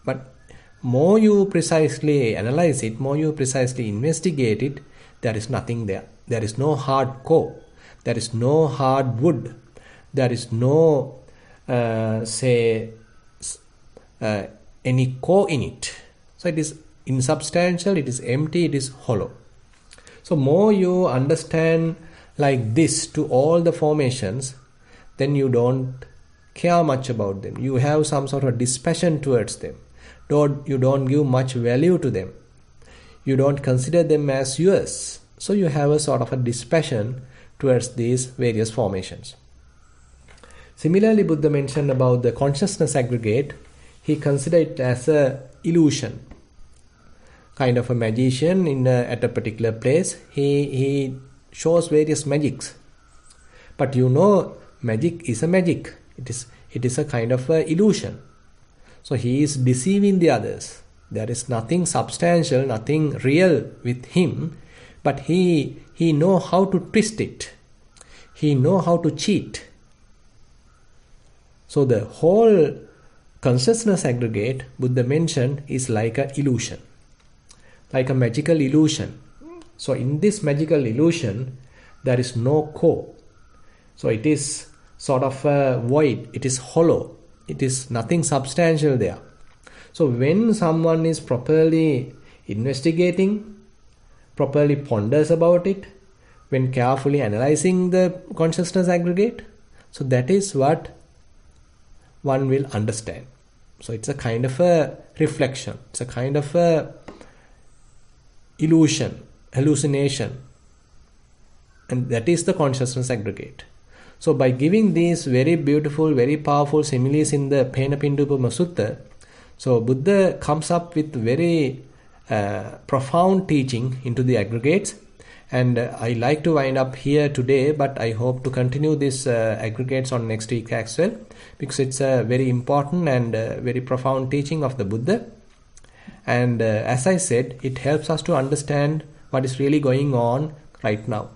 Speaker 1: But more you precisely analyze it, more you precisely investigate it, there is nothing there. There is no hard core. There is no hard wood. There is no, any core in it. So it is insubstantial, it is empty, it is hollow. So more you understand like this to all the formations, then you don't care much about them. You have some sort of dispassion towards them. You don't give much value to them. You don't consider them as yours. So you have a sort of a dispassion towards these various formations. Similarly, Buddha mentioned about the consciousness aggregate. He considered it as a illusion, kind of a magician at a particular place. He shows various magics, but you know, magic is a magic. It is a kind of a illusion. So he is deceiving the others. There is nothing substantial, nothing real with him, but he know how to twist it. He know how to cheat. So the whole consciousness aggregate Buddha mentioned is like an illusion, like a magical illusion. So in this magical illusion, there is no core. So it is sort of a void. It is hollow. It is nothing substantial there. So when someone is properly investigating, properly ponders about it, when carefully analyzing the consciousness aggregate, so that is what one will understand. So it's a kind of a reflection. It's a kind of a illusion, hallucination, and that is the consciousness aggregate. So by giving these very beautiful, very powerful similes in the Penapindupama Sutta, so Buddha comes up with very profound teaching into the aggregates. And I like to wind up here today, but I hope to continue this aggregates on next week as well, because it's a very important and very profound teaching of the Buddha. And as I said, it helps us to understand what is really going on right now.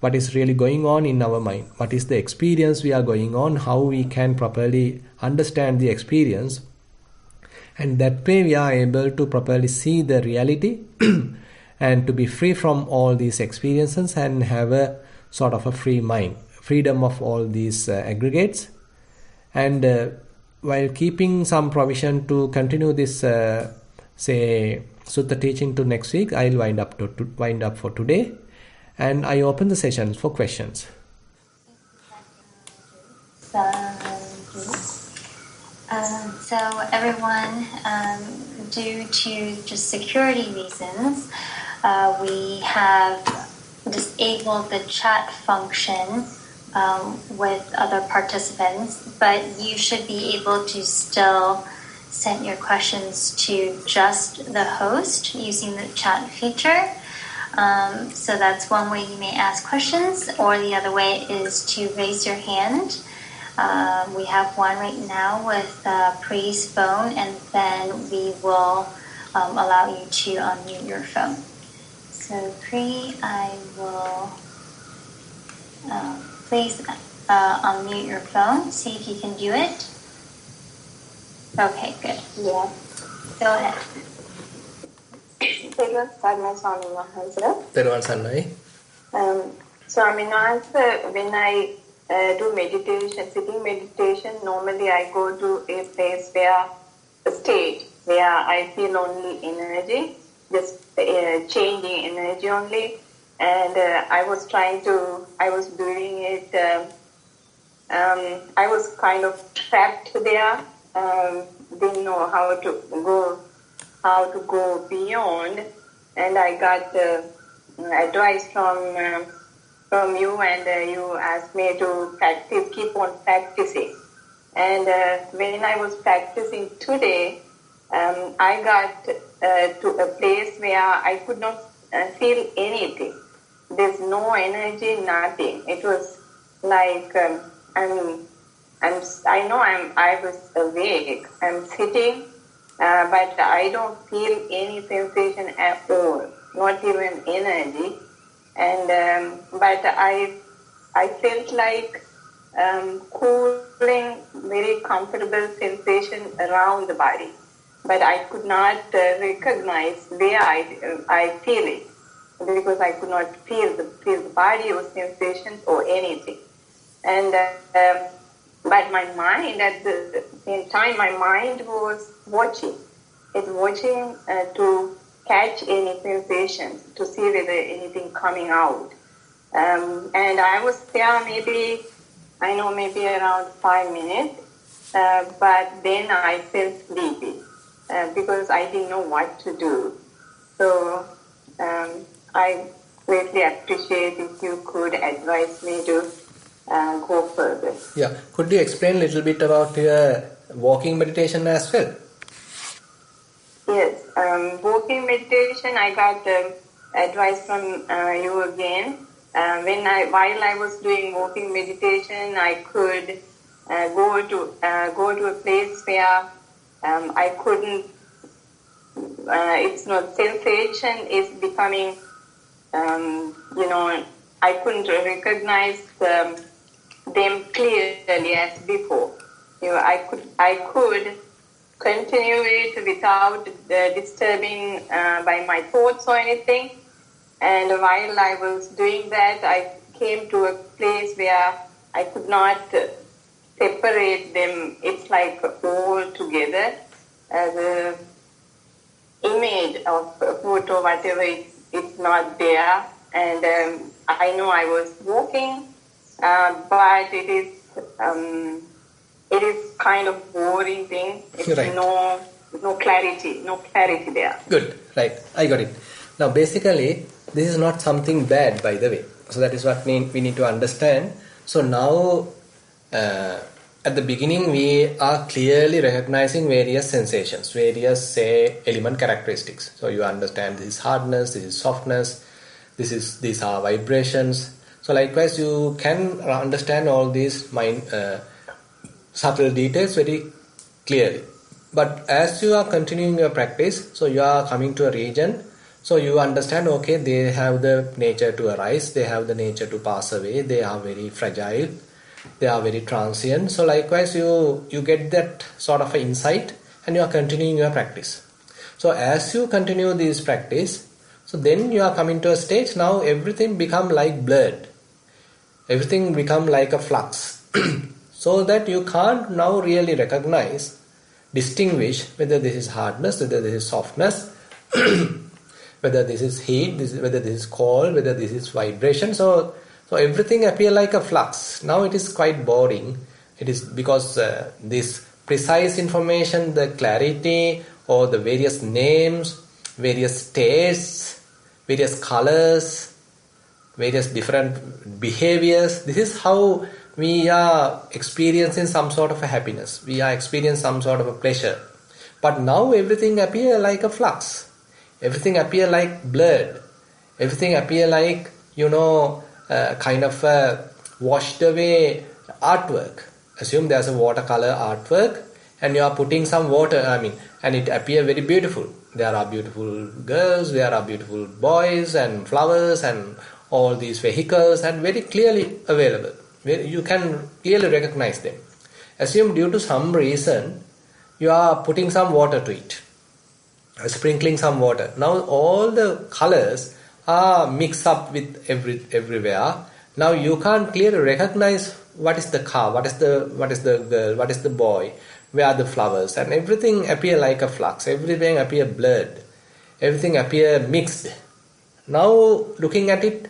Speaker 1: What is really going on in our mind? What is the experience we are going on? How we can properly understand the experience? And that way we are able to properly see the reality and to be free from all these experiences and have a sort of a free mind, freedom of all these aggregates. And while keeping some provision to continue this, say, Sutta teaching to next week, I'll wind up for today. And I open the sessions for questions.
Speaker 2: So everyone, due to just security reasons, we have disabled the chat function with other participants, but you should be able to still send your questions to just the host using the chat feature. So that's one way you may ask questions, or the other way is to raise your hand. We have one right now with Pri's phone, and then we will allow you to unmute your phone. So Pri, I will please unmute your phone. See if you can do it. Okay, good.
Speaker 3: Yeah.
Speaker 2: Go ahead.
Speaker 3: Thero Swami Mahansa.
Speaker 1: Thero Sannai.
Speaker 3: Swami Mahansa, when I do meditation, sitting meditation, normally I go to a place a state where I feel only energy, just changing energy only. And I was doing it, I was kind of trapped there, didn't know how to go beyond. And I got advice from you, and you asked me to keep on practicing. And when I was practicing today, I got to a place where I could not feel anything. There's no energy, nothing. It was like I was awake. I'm sitting, but I don't feel any sensation at all, not even energy. And but I felt like cooling, very comfortable sensation around the body, but I could not recognize where I feel it, because I could not feel the body or sensations or anything. And but my mind, at the same time, my mind was watching. It's watching to catch any sensations, to see whether anything coming out. And I was there maybe around 5 minutes, but then I felt sleepy because I didn't know what to do. So I greatly appreciate if you could advise me to go further.
Speaker 1: Yeah, could you explain a little bit about your walking meditation as well?
Speaker 3: Yes, walking meditation, I got advice from you again. While I was doing walking meditation, I could go to a place where I couldn't. It's not sensation is becoming. I couldn't recognize them clearly as before. I could continue it without disturbing by my thoughts or anything. And while I was doing that, I came to a place where I could not separate them. It's like all together. The image of a photo, whatever, it's not there. And I know I was walking, but it is kind of boring thing. It's
Speaker 1: right.
Speaker 3: no clarity there.
Speaker 1: Good, right. I got it. Now basically, this is not something bad, by the way. So that is what we need to understand. So now, at the beginning, we are clearly recognizing various sensations, various, say, element characteristics. So you understand this is hardness, this is softness, these are vibrations. So likewise, you can understand all these subtle details very clearly. But as you are continuing your practice, so you are coming to a region, so you understand, okay, they have the nature to arise, they have the nature to pass away, they are very fragile, they are very transient. So likewise, you get that sort of an insight and you are continuing your practice. So as you continue this practice, so then you are coming to a stage, now everything become like blurred. Everything become like a flux. So that you can't now really recognize, distinguish whether this is hardness, whether this is softness, whether this is heat, whether this is cold, whether this is vibration. So everything appear like a flux. Now it is quite boring. It is because this precise information, the clarity, or the various names, various tastes, various colors, various different behaviors. This is how we are experiencing some sort of a happiness. We are experiencing some sort of a pleasure. But now everything appear like a flux. Everything appear like blurred. Everything appear like, kind of a washed away artwork. Assume there's a watercolor artwork and you are putting some water, and it appear very beautiful. There are beautiful girls, there are beautiful boys and flowers and all these vehicles, and very clearly available. You can clearly recognize them. Assume due to some reason you are putting some water to it, sprinkling some water. Now all the colors are mixed up with everywhere. Now you can't clearly recognize what is the car, what is the girl, what is the boy, where are the flowers, and everything appear like a flux. Everything appear blurred. Everything appear mixed. Now looking at it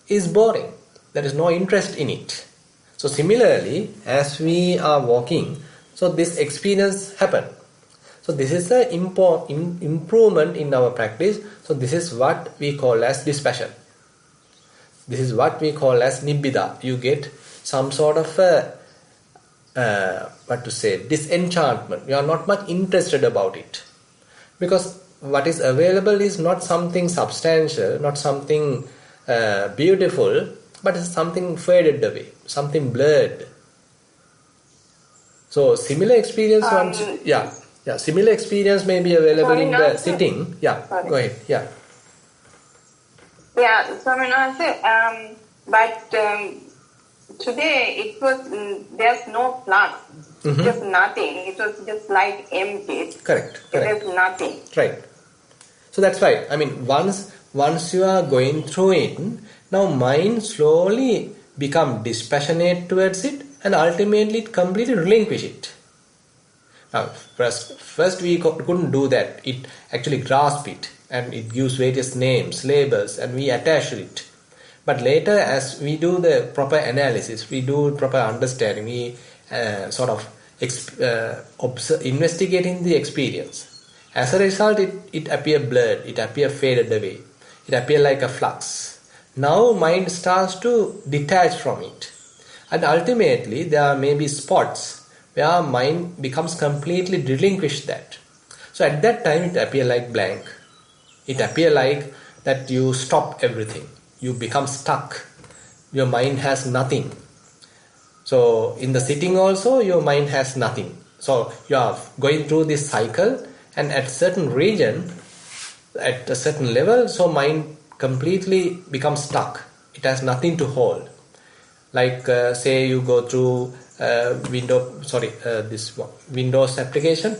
Speaker 1: is boring. There is no interest in it. So similarly, as we are walking, so this experience happen. So this is the improvement in our practice. So this is what we call as dispassion. This is what we call as nibbida. You get some sort of disenchantment. You are not much interested about it. Because what is available is not something substantial, not something beautiful, but it's something faded away, something blurred. So similar experience similar experience may be available in the sitting. Yeah, sorry. Go ahead. Yeah.
Speaker 3: Yeah, Swaminathan, but today it was, there's no flux, just nothing. It was just like empty.
Speaker 1: Correct.
Speaker 3: There's nothing.
Speaker 1: Right. So that's right. Once you are going through it, now mind slowly become dispassionate towards it, and ultimately it completely relinquish it. Now, first we couldn't do that. It actually grasp it, and it gives various names, labels, and we attach to it. But later, as we do the proper analysis, we do proper understanding, we investigating the experience. As a result, it appear blurred, it appear faded away, it appear like a flux. Now mind starts to detach from it, and ultimately there may be spots where mind becomes completely relinquished that. So at that time it appear like blank. It appear like that you stop everything. You become stuck. Your mind has nothing. So in the sitting also your mind has nothing. So you are going through this cycle, and at certain region, at a certain level, so mind completely becomes stuck. It has nothing to hold. Like say you go through Windows application,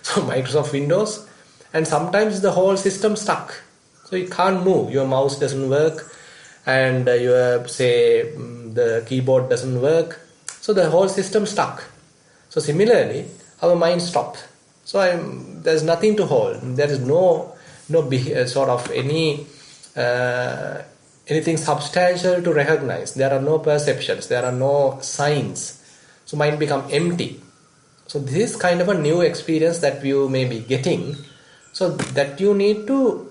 Speaker 1: so Microsoft Windows, and sometimes the whole system stuck. So you can't move. Your mouse doesn't work, and the keyboard doesn't work. So the whole system stuck. So similarly, our mind stopped. So there's nothing to hold. There is anything substantial to recognize. There are no perceptions. There are no signs. So mind become empty. So this is kind of a new experience that you may be getting. So that you need to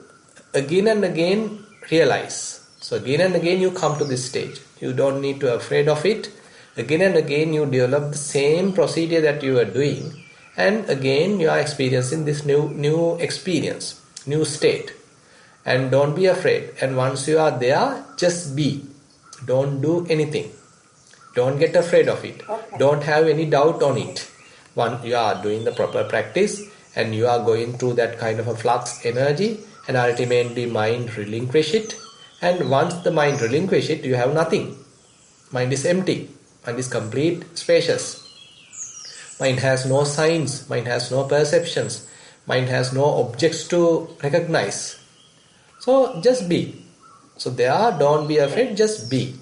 Speaker 1: again and again realize. So again and again you come to this stage. You don't need to be afraid of it. Again and again you develop the same procedure that you are doing, and again you are experiencing this new experience, new state. And don't be afraid. And once you are there, just be. Don't do anything. Don't get afraid of it.
Speaker 3: Okay.
Speaker 1: Don't have any doubt on it. Once you are doing the proper practice and you are going through that kind of a flux energy, and ultimately mind relinquish it. And once the mind relinquish it, you have nothing. Mind is empty. Mind is complete, spacious. Mind has no signs. Mind has no perceptions. Mind has no objects to recognize. So just be. So there, don't be afraid, just be.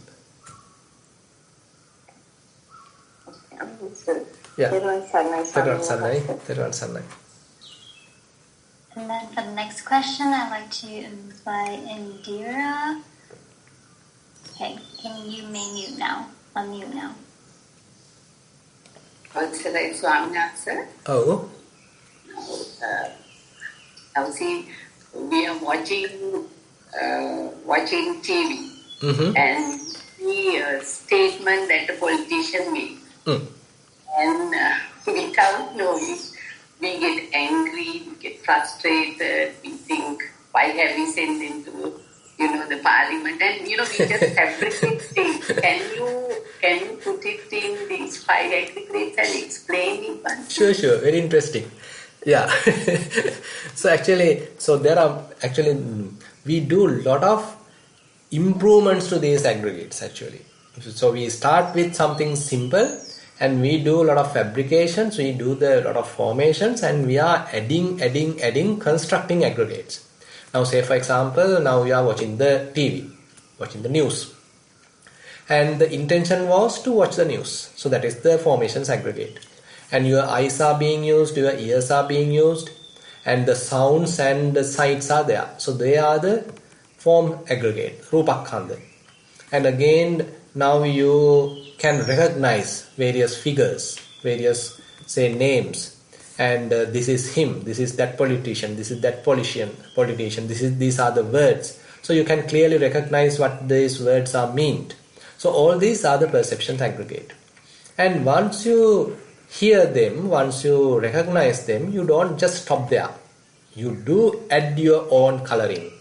Speaker 1: Yeah. Thero Sanai.
Speaker 2: And then for the next question, I'd like to invite Indira. Okay, can you mute now? Unmute now.
Speaker 4: Avasarයි Swamiyasa.
Speaker 1: Oh.
Speaker 4: Now see, we are watching TV, and the statement that the politician made, and without knowing, we get angry, we get frustrated, we think, why have we sent into the parliament, and we just fabricate things. Can you put it in these 5 aggregates and explain it once?
Speaker 1: Sure, very interesting. Yeah. We do a lot of improvements to these aggregates actually. So we start with something simple and we do a lot of fabrications, we do a lot of formations, and we are adding, constructing aggregates. Now say for example, now we are watching the TV, watching the news. And the intention was to watch the news. So that is the formations aggregate. And your eyes are being used, your ears are being used, and the sounds and the sights are there. So they are the form aggregate, Rupakhanda. And again, now you can recognize various figures, various, say, names. And this is him, this is that politician, this is that politician, these are the words. So you can clearly recognize what these words are meant. So all these are the perceptions aggregate. And once you hear them, once you recognize them, you don't just stop there. You do add your own coloring.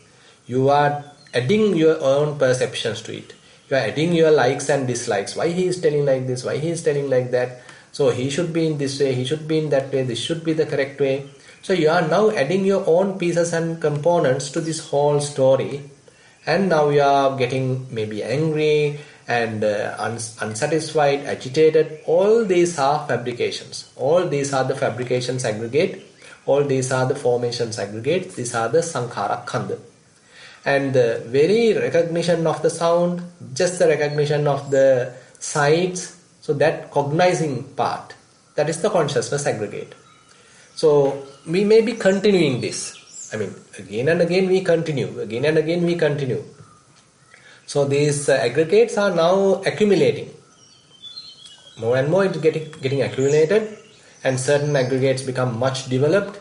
Speaker 1: You are adding your own perceptions to it. You are adding your likes and dislikes. Why he is telling like this, why he is telling like that. So he should be in this way, he should be in that way, this should be the correct way. So you are now adding your own pieces and components to this whole story. And now you are getting maybe angry and unsatisfied, agitated. All these are fabrications. All these are the fabrications aggregate. All these are the formations aggregate. These are the sankhara khanda. And the very recognition of the sound, just the recognition of the sights, so that cognizing part, that is the consciousness aggregate. So we may be continuing this. I mean, again and again we continue, again and again we continue. So these aggregates are now accumulating. More and more it's getting accumulated, and certain aggregates become much developed.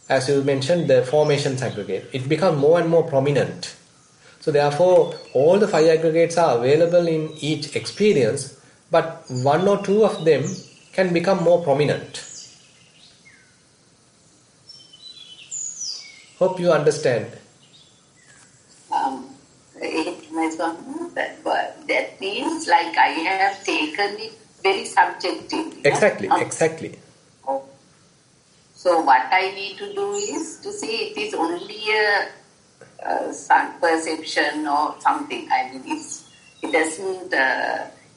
Speaker 1: As you mentioned, the formations aggregate, it becomes more and more prominent. So therefore, all the 5 aggregates are available in each experience, but 1 or 2 of them can become more prominent. Hope you understand.
Speaker 4: That means like I have taken it very subjectively.
Speaker 1: Exactly.
Speaker 4: So what I need to do is to see it is only a perception or something. I mean, it doesn't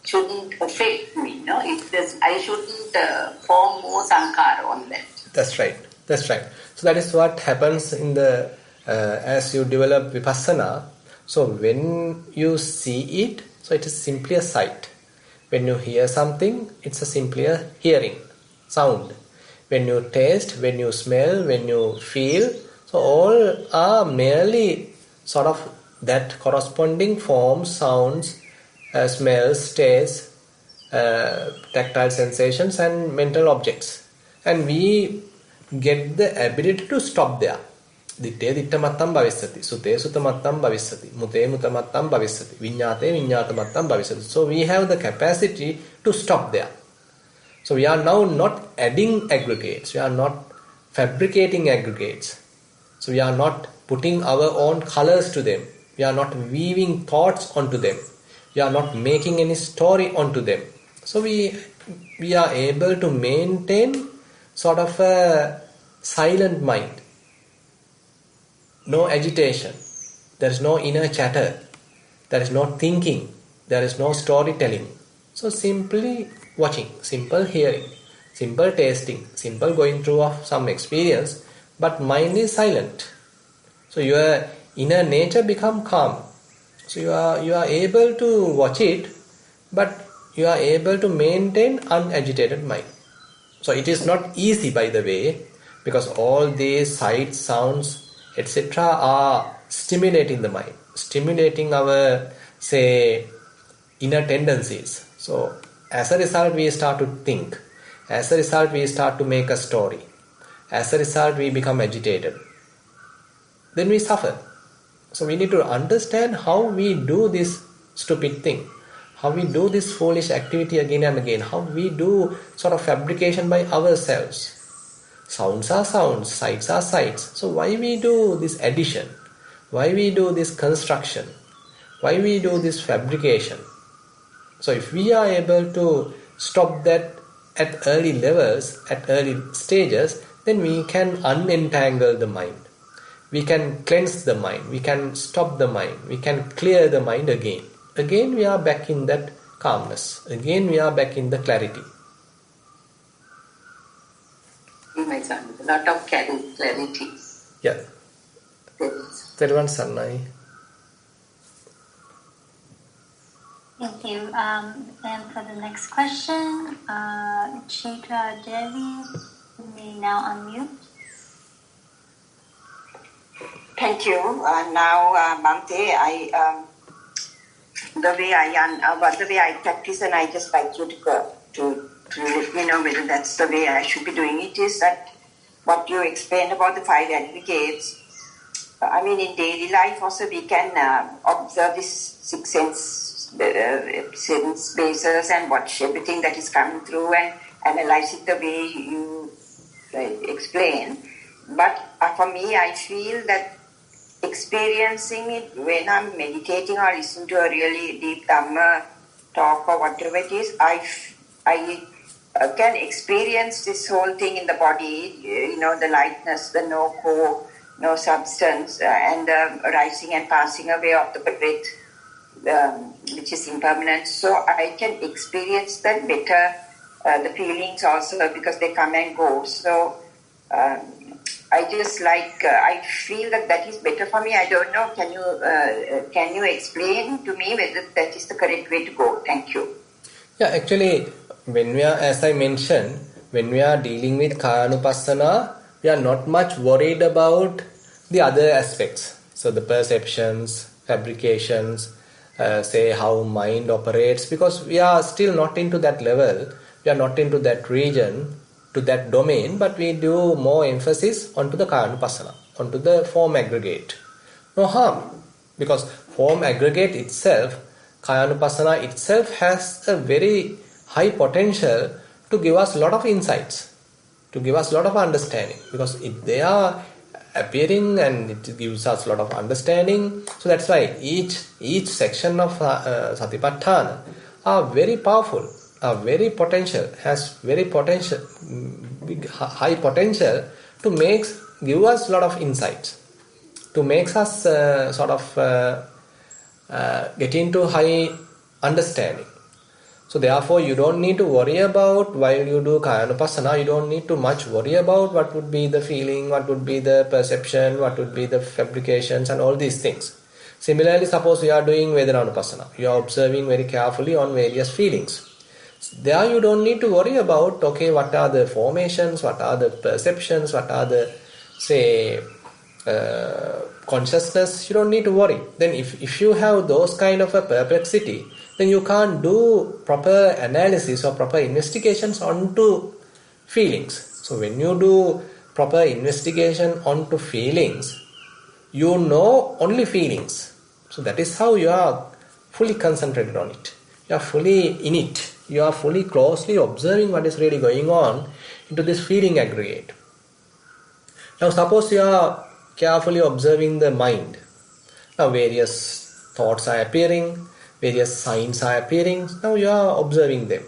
Speaker 4: shouldn't affect me. No, I shouldn't form more sankhara on that.
Speaker 1: That's right. So that is what happens in the as you develop vipassana. So when you see it, so it is simply a sight. When you hear something, it's a simply a hearing, sound. When you taste, when you smell, when you feel, so all are merely sort of that corresponding forms, sounds, smells, tastes, tactile sensations and mental objects. And we get the ability to stop there. Ditte ditta mattam bhavissati. Sute sutta mattam bhavissati. Mute muta mattam bhavissati. Viññāte viññāta mattam bhavissati. So we have the capacity to stop there. So we are now not adding aggregates. We are not fabricating aggregates. So we are not putting our own colors to them. We are not weaving thoughts onto them. We are not making any story onto them. So we are able to maintain sort of a silent mind. No agitation. There is no inner chatter. There is no thinking. There is no storytelling. So simply watching, simple hearing, simple tasting, simple going through of some experience, but mind is silent. So your inner nature become calm. So you are able to watch it, but you are able to maintain unagitated mind. So it is not easy, by the way, because all these sights, sounds, etc. are stimulating the mind, stimulating our, say, inner tendencies. So as a result, we start to think. As a result, we start to make a story. As a result, we become agitated. Then we suffer. So we need to understand how we do this stupid thing, how we do this foolish activity again and again, how we do sort of fabrication by ourselves. Sounds are sounds, sights are sights. So why we do this addition? Why we do this construction? Why we do this fabrication? So if we are able to stop that at early levels, at early stages, then we can unentangle the mind. We can cleanse the mind. We can stop the mind. We can clear the mind again. Again we are back in that calmness. Again we are back in the clarity.
Speaker 4: My son, a lot of clarity.
Speaker 1: Yeah. Thero Sannai.
Speaker 2: Thank you. And for the next question, Chitra Devi, you may now unmute.
Speaker 5: Thank you. Now, Bhante, the way I practice, and I just like you to let me know whether that's the way I should be doing it, is that what you explained about the 5 aggregates. I mean, in daily life also we can observe this 6 sense bases and watch everything that is coming through and analyze it the way you explain. But for me, I feel that experiencing it when I'm meditating or listening to a really deep Dhamma talk or whatever it is, I can experience this whole thing in the body, the lightness, the no substance, and the rising and passing away of the breath, which is impermanent. So I can experience that better, the feelings also, because they come and go. So I just I feel that is better for me. I don't know. Can you explain to me whether that is the correct way to go? Thank you.
Speaker 1: Yeah, actually, when we are, as I mentioned, when we are dealing with Kayanupassana, we are not much worried about the other aspects. So the perceptions, fabrications, say how mind operates, because we are still not into that level. We are not into that region, to that domain, but we do more emphasis onto the Kayanupassana, onto the form aggregate. No harm, because form aggregate itself, Kayanupassana itself, has a very high potential to give us a lot of insights, to give us a lot of understanding, because they are appearing and it gives us a lot of understanding. So that's why each section of Satipatthana are very powerful, are very potential, has very potential, high potential to give us a lot of insights, to make us get into high understanding. So therefore you don't need to worry about, while you do Kayanupassana, you don't need to much worry about what would be the feeling, what would be the perception, what would be the fabrications and all these things. Similarly, suppose we are doing Vedananupassana, you are observing very carefully on various feelings. There you don't need to worry about, okay, what are the formations, what are the perceptions, what are the, say, consciousness. You don't need to worry. Then if you have those kind of a perplexity, then you can't do proper analysis or proper investigations onto feelings. So when you do proper investigation onto feelings, you know only feelings. So that is how you are fully concentrated on it. You are fully in it. You are fully closely observing what is really going on into this feeling aggregate. Now suppose you are carefully observing the mind. Now various thoughts are appearing, various signs are appearing. Now you are observing them.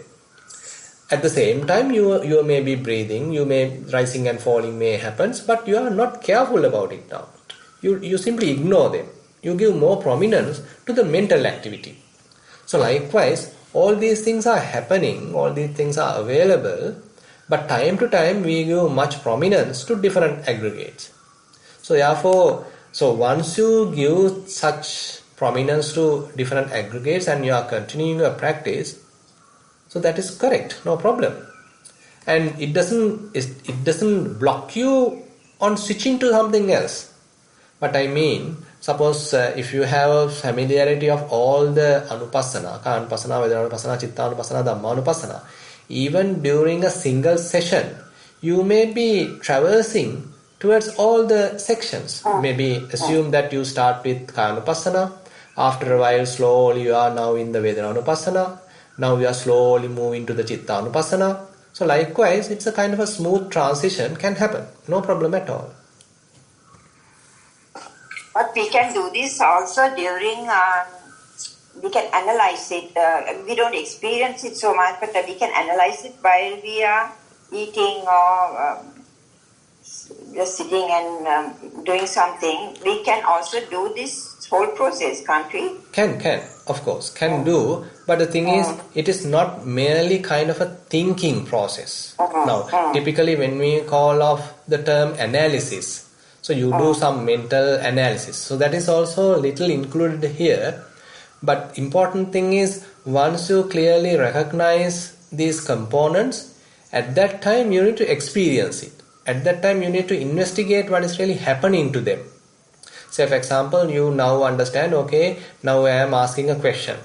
Speaker 1: At the same time, you may be breathing, you may rising and falling may happen, but you are not careful about it now. You simply ignore them. You give more prominence to the mental activity. So likewise, all these things are happening, all these things are available, but time to time we give much prominence to different aggregates. So therefore, once you give such prominence to different aggregates and you are continuing your practice, so that is correct, no problem. And it doesn't block you on switching to something else. But I mean, suppose if you have a familiarity of all the anupassana, kananupassana, vedananupassana, chittanupassana, dhammanupassana, even during a single session, you may be traversing towards all the sections. Maybe assume that you start with kananupassana, after a while slowly you are now in the vedananupassana, now we are slowly moving to the chittanupassana. So likewise, it's a kind of a smooth transition can happen, no problem at all.
Speaker 5: But we can do this also during, we can analyze it. We don't experience it so much, but we can analyze it while we are eating or just sitting and doing something. We can also do this whole process, can't we?
Speaker 1: Can, of course, can do. But the thing is, it is not merely kind of a thinking process. Now, typically when we call off the term analysis, so you do some mental analysis. So that is also a little included here. But important thing is, once you clearly recognize these components, at that time you need to experience it. At that time you need to investigate what is really happening to them. Say for example, you now understand, okay, now I am asking a question.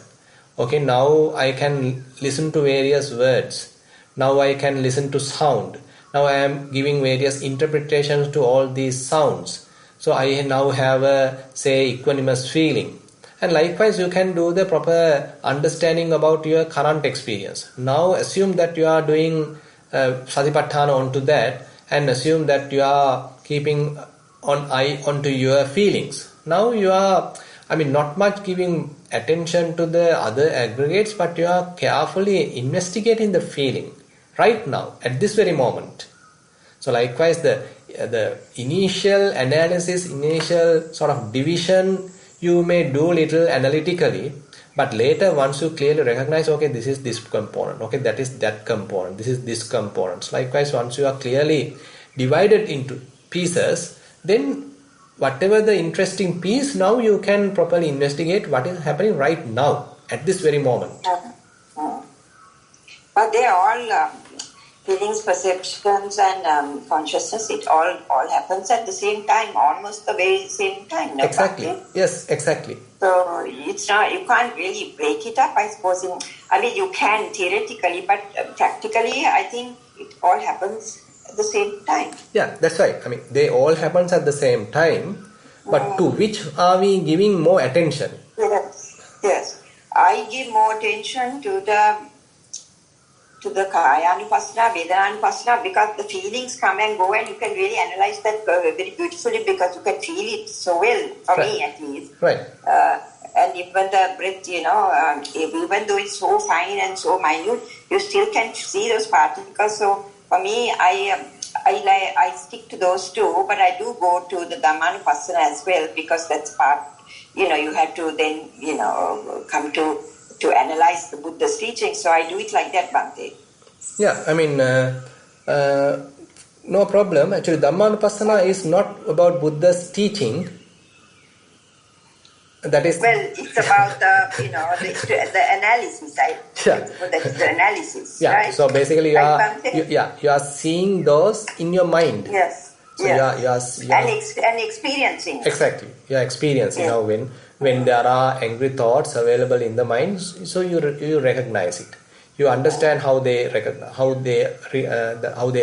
Speaker 1: Okay, now I can listen to various words. Now I can listen to sound. Now I am giving various interpretations to all these sounds. So I now have a, say, equanimous feeling. And likewise, you can do the proper understanding about your current experience. Now assume that you are doing Satipatthana onto that, and assume that you are keeping on eye onto your feelings. Now you are, not much giving attention to the other aggregates, but you are carefully investigating the feeling right now, at this very moment. So likewise, the initial analysis, initial sort of division, you may do little analytically, but later once you clearly recognize, okay, this is this component, okay, that is that component, this is this component. Likewise, once you are clearly divided into pieces, then whatever the interesting piece, now you can properly investigate what is happening right now, at this very moment.
Speaker 5: But they are all feelings, perceptions and consciousness, it all happens at the same time, almost the very same time. No?
Speaker 1: Exactly. Yes, exactly.
Speaker 5: So it's not, you can't really break it up, I suppose. You can theoretically, but practically, I think it all happens at the same time.
Speaker 1: Yeah, that's right. They all happens at the same time, but to which are we giving more attention?
Speaker 5: Yes. I give more attention to the Kayanupassana, Vedananupassana, because the feelings come and go and you can really analyze that very beautifully because you can feel it so well, for me at least.
Speaker 1: Right.
Speaker 5: And even the breath, even though it's so fine and so minute, you still can see those particles. So for me, I stick to those two, but I do go to the Dhammanupassana as well because that's part, you have to then, come to analyze the Buddha's teaching. So I do it like that, Bhante.
Speaker 1: Yeah, no problem. Actually, Dhammanupassana is not about Buddha's teaching. That is...
Speaker 5: Well, it's about the analysis. That is the analysis.
Speaker 1: Yeah.
Speaker 5: Right?
Speaker 1: So basically, you are seeing those in your mind.
Speaker 5: Yes.
Speaker 1: So yes.
Speaker 5: And experiencing.
Speaker 1: Exactly. You are experiencing now when there are angry thoughts available in the mind. So you recognize it. You understand how they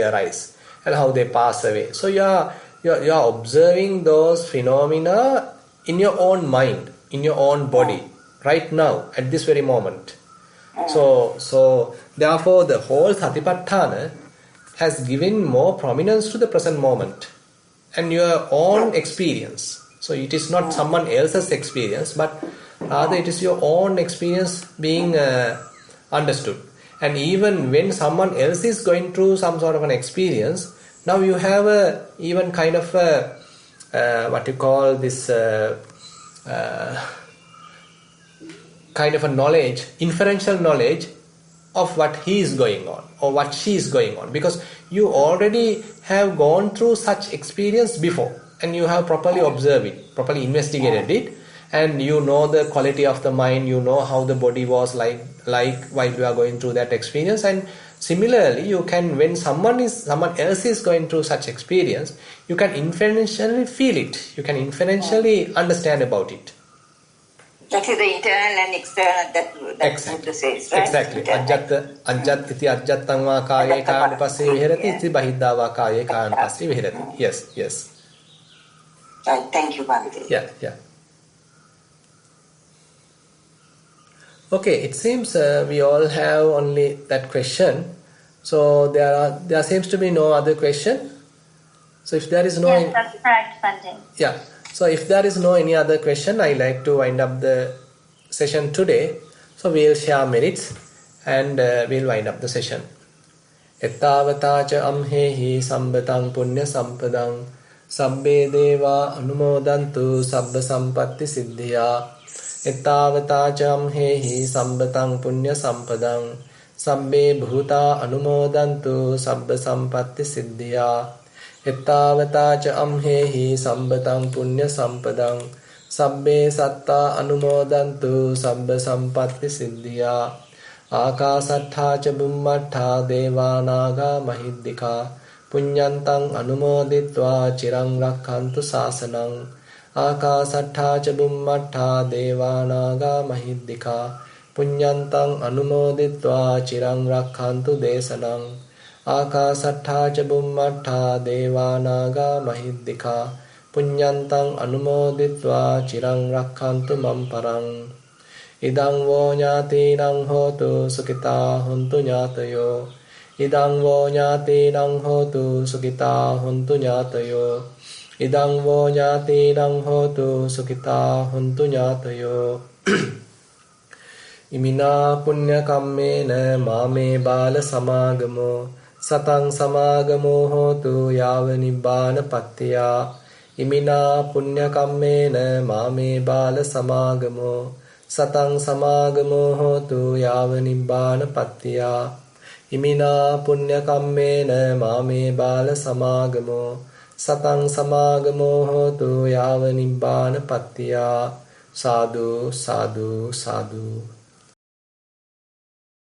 Speaker 1: arise and how they pass away. So you are You are observing those phenomena in your own mind, in your own body, right now, at this very moment. So therefore the whole Satipatthana has given more prominence to the present moment and your own experience. So it is not someone else's experience, but rather it is your own experience being understood. And even when someone else is going through some sort of an experience, now you have a even kind of a, what you call this kind of a knowledge, inferential knowledge of what he is going on or what she is going on, because you already have gone through such experience before and you have properly observed it, properly investigated it, and you know the quality of the mind, you know how the body was like while you are going through that experience. And similarly, you can, when someone else is going through such experience, you can inferentially feel it, you can inferentially understand about it.
Speaker 5: That is the internal and external that
Speaker 1: Exactly.
Speaker 5: Buddha says, right?
Speaker 1: Exactly. Ajjat iti ajjattang va kāye kāyanupassī viharati iti bahiddhā va kāye kāyanupassī viharati. Yes.
Speaker 5: Right. Thank you, Bhante.
Speaker 1: Yeah. Okay, it seems we all have only that question. So there seems to be no other question. So if there is no...
Speaker 2: Yes, that's correct, Bhante.
Speaker 1: Yeah. So if there is no any other question, I like to wind up the session today. So we'll share merits and we'll wind up the session. Ettavata cha amhehi sambatang punya sampadang sabbe deva anumodantu sabba sampatti siddhya. Ettavata cha amhehi sambatang punya sampadang sabbe bhuta anumodantu sabba sampatti siddhya. Ettavata cha amhehi sambatang punya sampadang sabbe satta anumodantu sabba sampatti siddhya. Akasattha cha bummattha devanaga mahiddhika punyantang anumoditva chirang rakhantu sasanang. Akasattha cha bummattha devanaga mahiddhika punyantang anumoditva chirang rakhantu desanang. Akasattha ca bummattha devanaga mahiddhika punyantang anumoditva chirang rakhantu mam parang. Idang vo ñātīnaṃ hotu sukitā hontu ñātayo. Idang vo ñātīnaṃ hotu sukitā hontu ñātayo. Idang vo ñātīnaṃ hotu sukitā hontu ñātayo. Imina punya kammena māme bāla samāgamo satang samāgamo hotu yāva nibbāna pattiyā. Imina punya kammena māme bāla samāgamo satang samāgamo hotu yāva nibbāna pattiyā. Imina punya kammena māme bāla samāgamo satang samāgamo hotu yāva nibbāna pattiyā. Sadhu, sadhu, sadhu.